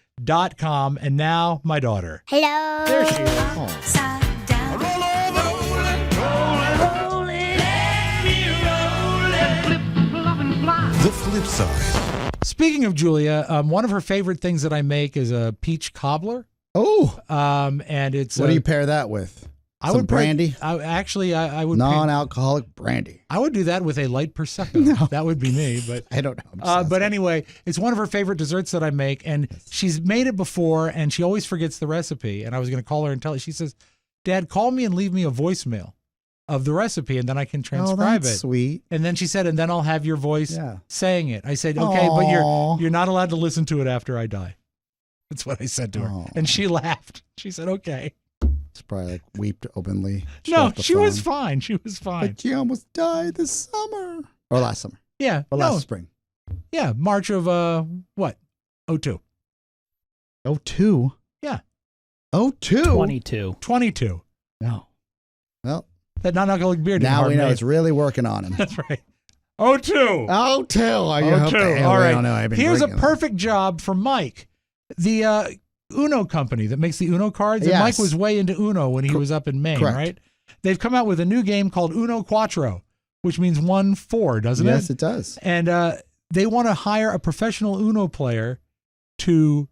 Speaker 3: And now, my daughter.
Speaker 5: Hello.
Speaker 3: There she is.
Speaker 5: Upside down.
Speaker 6: The flip side.
Speaker 3: Speaking of Julia, one of her favorite things that I make is a peach cobbler.
Speaker 4: Oh,
Speaker 3: And it's
Speaker 4: what do you pair that with?
Speaker 3: I
Speaker 4: Some
Speaker 3: would pair-
Speaker 4: brandy?
Speaker 3: I would
Speaker 4: Non-alcoholic brandy.
Speaker 3: I would do that with a light prosecco.
Speaker 4: No.
Speaker 3: That would be me, but
Speaker 4: I don't know.
Speaker 3: but anyway, it's one of her favorite desserts that I make, and she's made it before, and she always forgets the recipe. And I was going to call her and tell her. She says, "Dad, call me and leave me a voicemail of the recipe, and then I can transcribe
Speaker 4: that's
Speaker 3: it."
Speaker 4: sweet.
Speaker 3: And then she said, "And then I'll have your voice
Speaker 4: Yeah.
Speaker 3: saying it." I said, "Okay,
Speaker 4: Aw.
Speaker 3: but you're not allowed to listen to it after I die." That's what I said to her,
Speaker 4: Aw.
Speaker 3: and she laughed. She said, "Okay."
Speaker 4: It's probably like weeped openly.
Speaker 3: No,
Speaker 4: off the
Speaker 3: she was
Speaker 4: phone.
Speaker 3: fine. She was fine.
Speaker 4: But she almost died this summer. Or last summer.
Speaker 3: Yeah,
Speaker 4: Or
Speaker 3: no,
Speaker 4: last spring.
Speaker 3: yeah, March of what? 02.
Speaker 4: 02?
Speaker 3: Yeah.
Speaker 4: 02?
Speaker 2: 22.
Speaker 3: 22.
Speaker 4: No. Well,
Speaker 3: That non-alcoholic beer didn't
Speaker 4: now we
Speaker 3: hard
Speaker 4: know
Speaker 3: made.
Speaker 4: it's really working on him.
Speaker 3: That's right. 02.
Speaker 4: 02. I hope
Speaker 3: 02.
Speaker 4: the hell
Speaker 3: All
Speaker 4: they
Speaker 3: right.
Speaker 4: don't know I've been
Speaker 3: Here's a
Speaker 4: drinking them.
Speaker 3: perfect job for Mike. The Uno company that makes the Uno cards. And
Speaker 4: Yes.
Speaker 3: Mike was way into Uno when he was up in Maine,
Speaker 4: Correct.
Speaker 3: right? They've come out with a new game called Uno Quattro, which means 1-4, doesn't
Speaker 4: Yes,
Speaker 3: it?
Speaker 4: it does.
Speaker 3: And they want to hire a professional Uno player to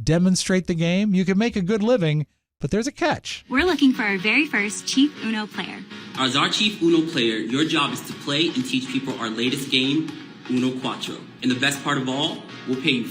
Speaker 3: demonstrate the game. You can make a good living, but there's a catch.
Speaker 7: We're looking for our very first Chief Uno player.
Speaker 8: As our chief Uno player, your job is to play and teach people our latest game, Uno Quattro. And the best part of all, we'll pay you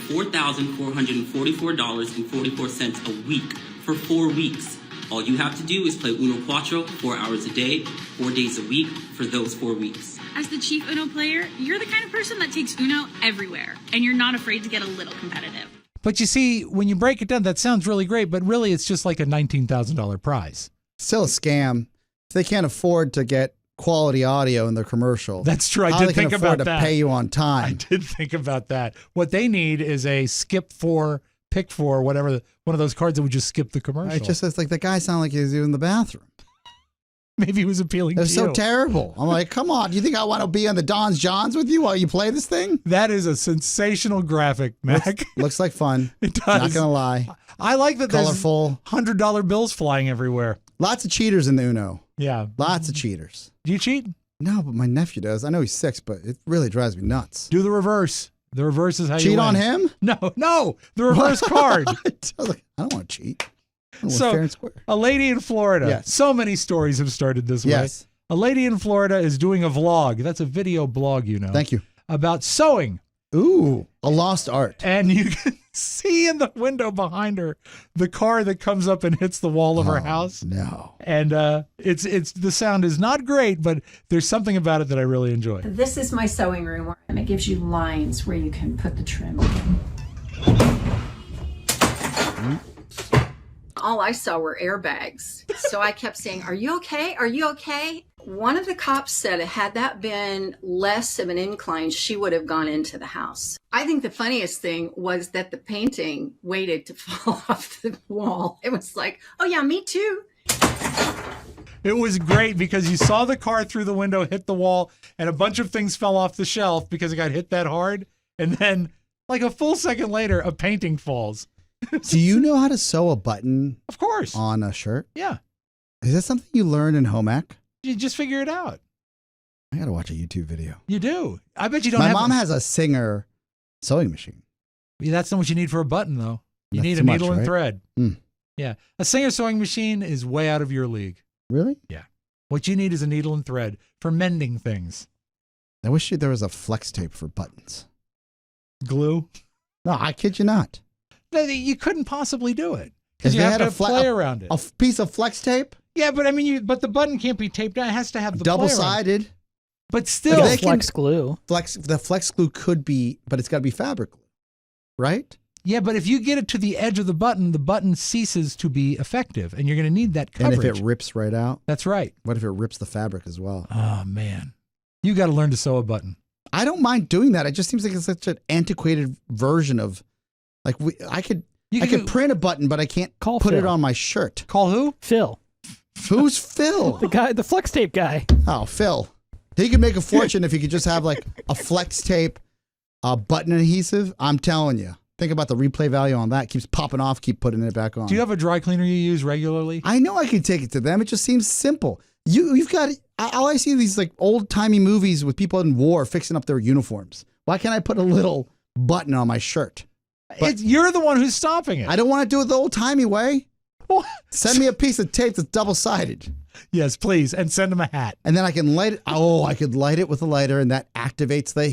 Speaker 8: $4,444.44 a week for 4 weeks. All you have to do is play Uno Quattro 4 hours a day, 4 days a week for those 4 weeks.
Speaker 7: As the Chief Uno player, you're the kind of person that takes Uno everywhere, and you're not afraid to get a little competitive.
Speaker 3: But you see, when you break it down, that sounds really great, but really it's just like a $19,000 prize.
Speaker 4: Still a scam. If they can't afford to get quality audio in their commercial.
Speaker 3: That's true. I
Speaker 4: how
Speaker 3: did
Speaker 4: they can
Speaker 3: think
Speaker 4: afford
Speaker 3: about
Speaker 4: to
Speaker 3: that.
Speaker 4: pay you on
Speaker 3: I
Speaker 4: time.
Speaker 3: did think about that. What they need is a skip 4, pick 4, whatever, one of those cards that would just skip the commercial.
Speaker 4: It's like the guy sounded like he was in the bathroom.
Speaker 3: Maybe he was appealing
Speaker 4: They're
Speaker 3: to
Speaker 4: so
Speaker 3: you.
Speaker 4: terrible. I'm like, come on. Do you think I want to be on the Don's Johns with you while you play this thing?
Speaker 3: That is a sensational graphic, Mac.
Speaker 4: Looks like fun.
Speaker 3: It does.
Speaker 4: Not going to lie.
Speaker 3: I like that
Speaker 4: Colorful.
Speaker 3: there's $100 bills flying everywhere.
Speaker 4: Lots of cheaters in the Uno.
Speaker 3: Yeah.
Speaker 4: Lots of cheaters.
Speaker 3: Do you cheat?
Speaker 4: No, but my nephew does. I know he's 6, but it really drives me nuts.
Speaker 3: Do the reverse. The reverse is how you
Speaker 4: Cheat
Speaker 3: win.
Speaker 4: on him?
Speaker 3: No, the reverse card.
Speaker 4: What? I was like, I don't want to cheat. I want
Speaker 3: So,
Speaker 4: fair and square.
Speaker 3: a lady in Florida.
Speaker 4: Yes.
Speaker 3: So many stories have started this way.
Speaker 4: Yes.
Speaker 3: A lady in Florida is doing a vlog. That's a video blog, you know.
Speaker 4: Thank you.
Speaker 3: About sewing.
Speaker 4: Ooh, a lost art.
Speaker 3: And you can see in the window behind her the car that comes up and hits the wall of her house.
Speaker 4: No.
Speaker 3: And it's the sound is not great, but there's something about it that I really enjoy.
Speaker 9: This is my sewing room, and it gives you lines where you can put the trim. All I saw were airbags. So I kept saying, "Are you okay? Are you okay?" One of the cops said, had that been less of an incline, she would have gone into the house. I think the funniest thing was that the painting waited to fall off the wall. It was like, oh yeah, me too.
Speaker 3: It was great because you saw the car through the window hit the wall and a bunch of things fell off the shelf because it got hit that hard. And then like a full second later, a painting falls.
Speaker 4: Do you know how to sew a button
Speaker 3: Of course.
Speaker 4: on a shirt?
Speaker 3: Yeah.
Speaker 4: Is that something you learned in home ec?
Speaker 3: You just figure it out.
Speaker 4: I got to watch a YouTube video.
Speaker 3: You do. I bet you don't
Speaker 4: My
Speaker 3: have
Speaker 4: mom has a Singer sewing machine.
Speaker 3: Yeah, that's not what you need for a button, though. You
Speaker 4: That's
Speaker 3: need a
Speaker 4: too much,
Speaker 3: needle and
Speaker 4: right?
Speaker 3: thread.
Speaker 4: Mm.
Speaker 3: Yeah. A Singer sewing machine is way out of your league.
Speaker 4: Really?
Speaker 3: Yeah. What you need is a needle and thread for mending things.
Speaker 4: I wish there was a flex tape for buttons.
Speaker 3: Glue.
Speaker 4: No, I kid you not.
Speaker 3: No, you couldn't possibly do it.
Speaker 4: If
Speaker 3: Because you
Speaker 4: they
Speaker 3: have
Speaker 4: had
Speaker 3: to
Speaker 4: a
Speaker 3: play around it.
Speaker 4: A piece of flex tape,
Speaker 3: Yeah, but I mean, but the button can't be taped down. It has to have the play around it.
Speaker 4: double-sided.
Speaker 3: But still,
Speaker 4: They can-
Speaker 2: Flex glue.
Speaker 4: The flex glue could be, but it's got to be fabric glue, right?
Speaker 3: Yeah, but if you get it to the edge of the button ceases to be effective, and you're going to need that coverage.
Speaker 4: And if it rips right out?
Speaker 3: That's right.
Speaker 4: What if it rips the fabric as well?
Speaker 3: Oh, man. You got to learn to sew a button.
Speaker 4: I don't mind doing that. It just seems like it's such an antiquated version of, like, I could print a button, but I can't put
Speaker 2: Phil.
Speaker 4: it on my shirt.
Speaker 3: Call who?
Speaker 2: Phil.
Speaker 4: Who's Phil?
Speaker 2: The guy, the flex tape guy.
Speaker 4: Oh, Phil. He could make a fortune if he could just have like a flex tape, a button adhesive. I'm telling you. Think about the replay value on that. Keeps popping off, keep putting it back on.
Speaker 3: Do you have a dry cleaner you use regularly?
Speaker 4: I know I can take it to them. It just seems simple. You've got, all I see these like old timey movies with people in war fixing up their uniforms. Why can't I put a little button on my shirt?
Speaker 3: You're the one who's stopping it.
Speaker 4: I don't want to do it the old timey way.
Speaker 3: What?
Speaker 4: Send me a piece of tape that's double sided.
Speaker 3: Yes, please. And send them a hat.
Speaker 4: And then I can light it. Oh, I could light it with a lighter and that activates the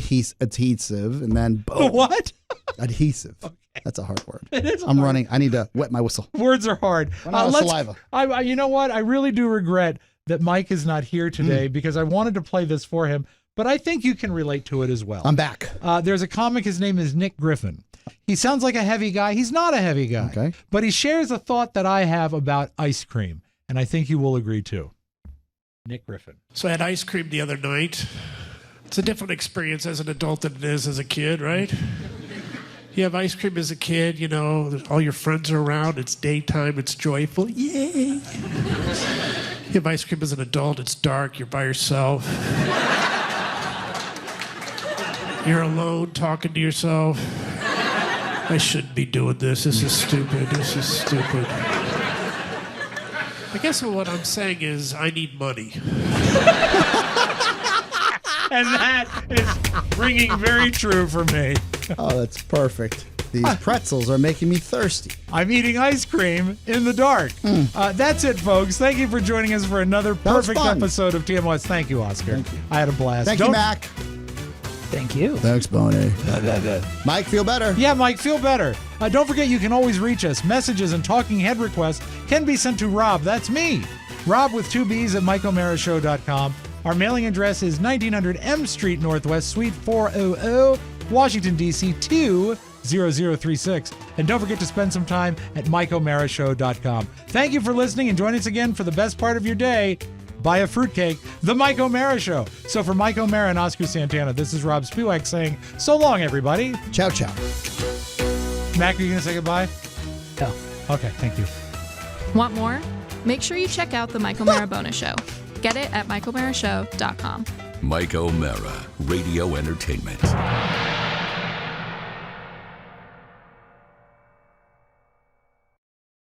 Speaker 4: adhesive. And then boom.
Speaker 3: What?
Speaker 4: Adhesive. Okay. That's a hard word.
Speaker 3: It is
Speaker 4: I'm
Speaker 3: hard.
Speaker 4: running. I need to wet my whistle.
Speaker 3: Words are hard.
Speaker 4: Run out of saliva.
Speaker 3: You know what? I really do regret that Mike is not here today because I wanted to play this for him, but I think you can relate to it as well.
Speaker 4: I'm back.
Speaker 3: There's a comic. His name is Nick Griffin. He sounds like a heavy guy. He's not a heavy guy.
Speaker 4: Okay.
Speaker 3: But he shares a thought that I have about ice cream, and I think you will agree too. Nick Griffin.
Speaker 10: So I had ice cream the other night. It's a different experience as an adult than it is as a kid, right? You have ice cream as a kid, you know, all your friends are around, it's daytime, it's joyful, yay! You have ice cream as an adult, it's dark, you're by yourself. You're alone, talking to yourself. I shouldn't be doing this, this is stupid. I guess what I'm saying is I need money.
Speaker 3: And that is ringing very true for me.
Speaker 4: Oh, that's perfect. These pretzels are making me thirsty.
Speaker 3: I'm eating ice cream in the dark. That's it, folks. Thank you for joining us for another perfect episode of TMOS. Thank you, Oscar.
Speaker 4: Thank you.
Speaker 3: I had a blast.
Speaker 4: Thank you, Mac.
Speaker 2: Thank you.
Speaker 4: Thanks, Bonnie. Mike, feel better.
Speaker 3: Yeah, Mike, feel better. Don't forget you can always reach us. Messages and talking head requests can be sent to Rob. That's me. Rob with 2 B's at MikeO'MaraShow.com. Our mailing address is 1900 M Street Northwest, Suite 400, Washington, D.C. 20036. And don't forget to spend some time at MikeO'MaraShow.com. Thank you for listening and join us again for the best part of your day. Buy a fruitcake, The Mike O'Mara Show. So for Mike O'Mara and Oscar Santana, this is Rob Spiewak saying so long, everybody.
Speaker 4: Ciao, ciao.
Speaker 3: Mac, are you going to say goodbye?
Speaker 2: No.
Speaker 3: Okay, thank you.
Speaker 11: Want more? Make sure you check out the Mike O'Mara Bonus Show. Get it at MikeO'MaraShow.com.
Speaker 1: Mike O'Mara, Radio Entertainment.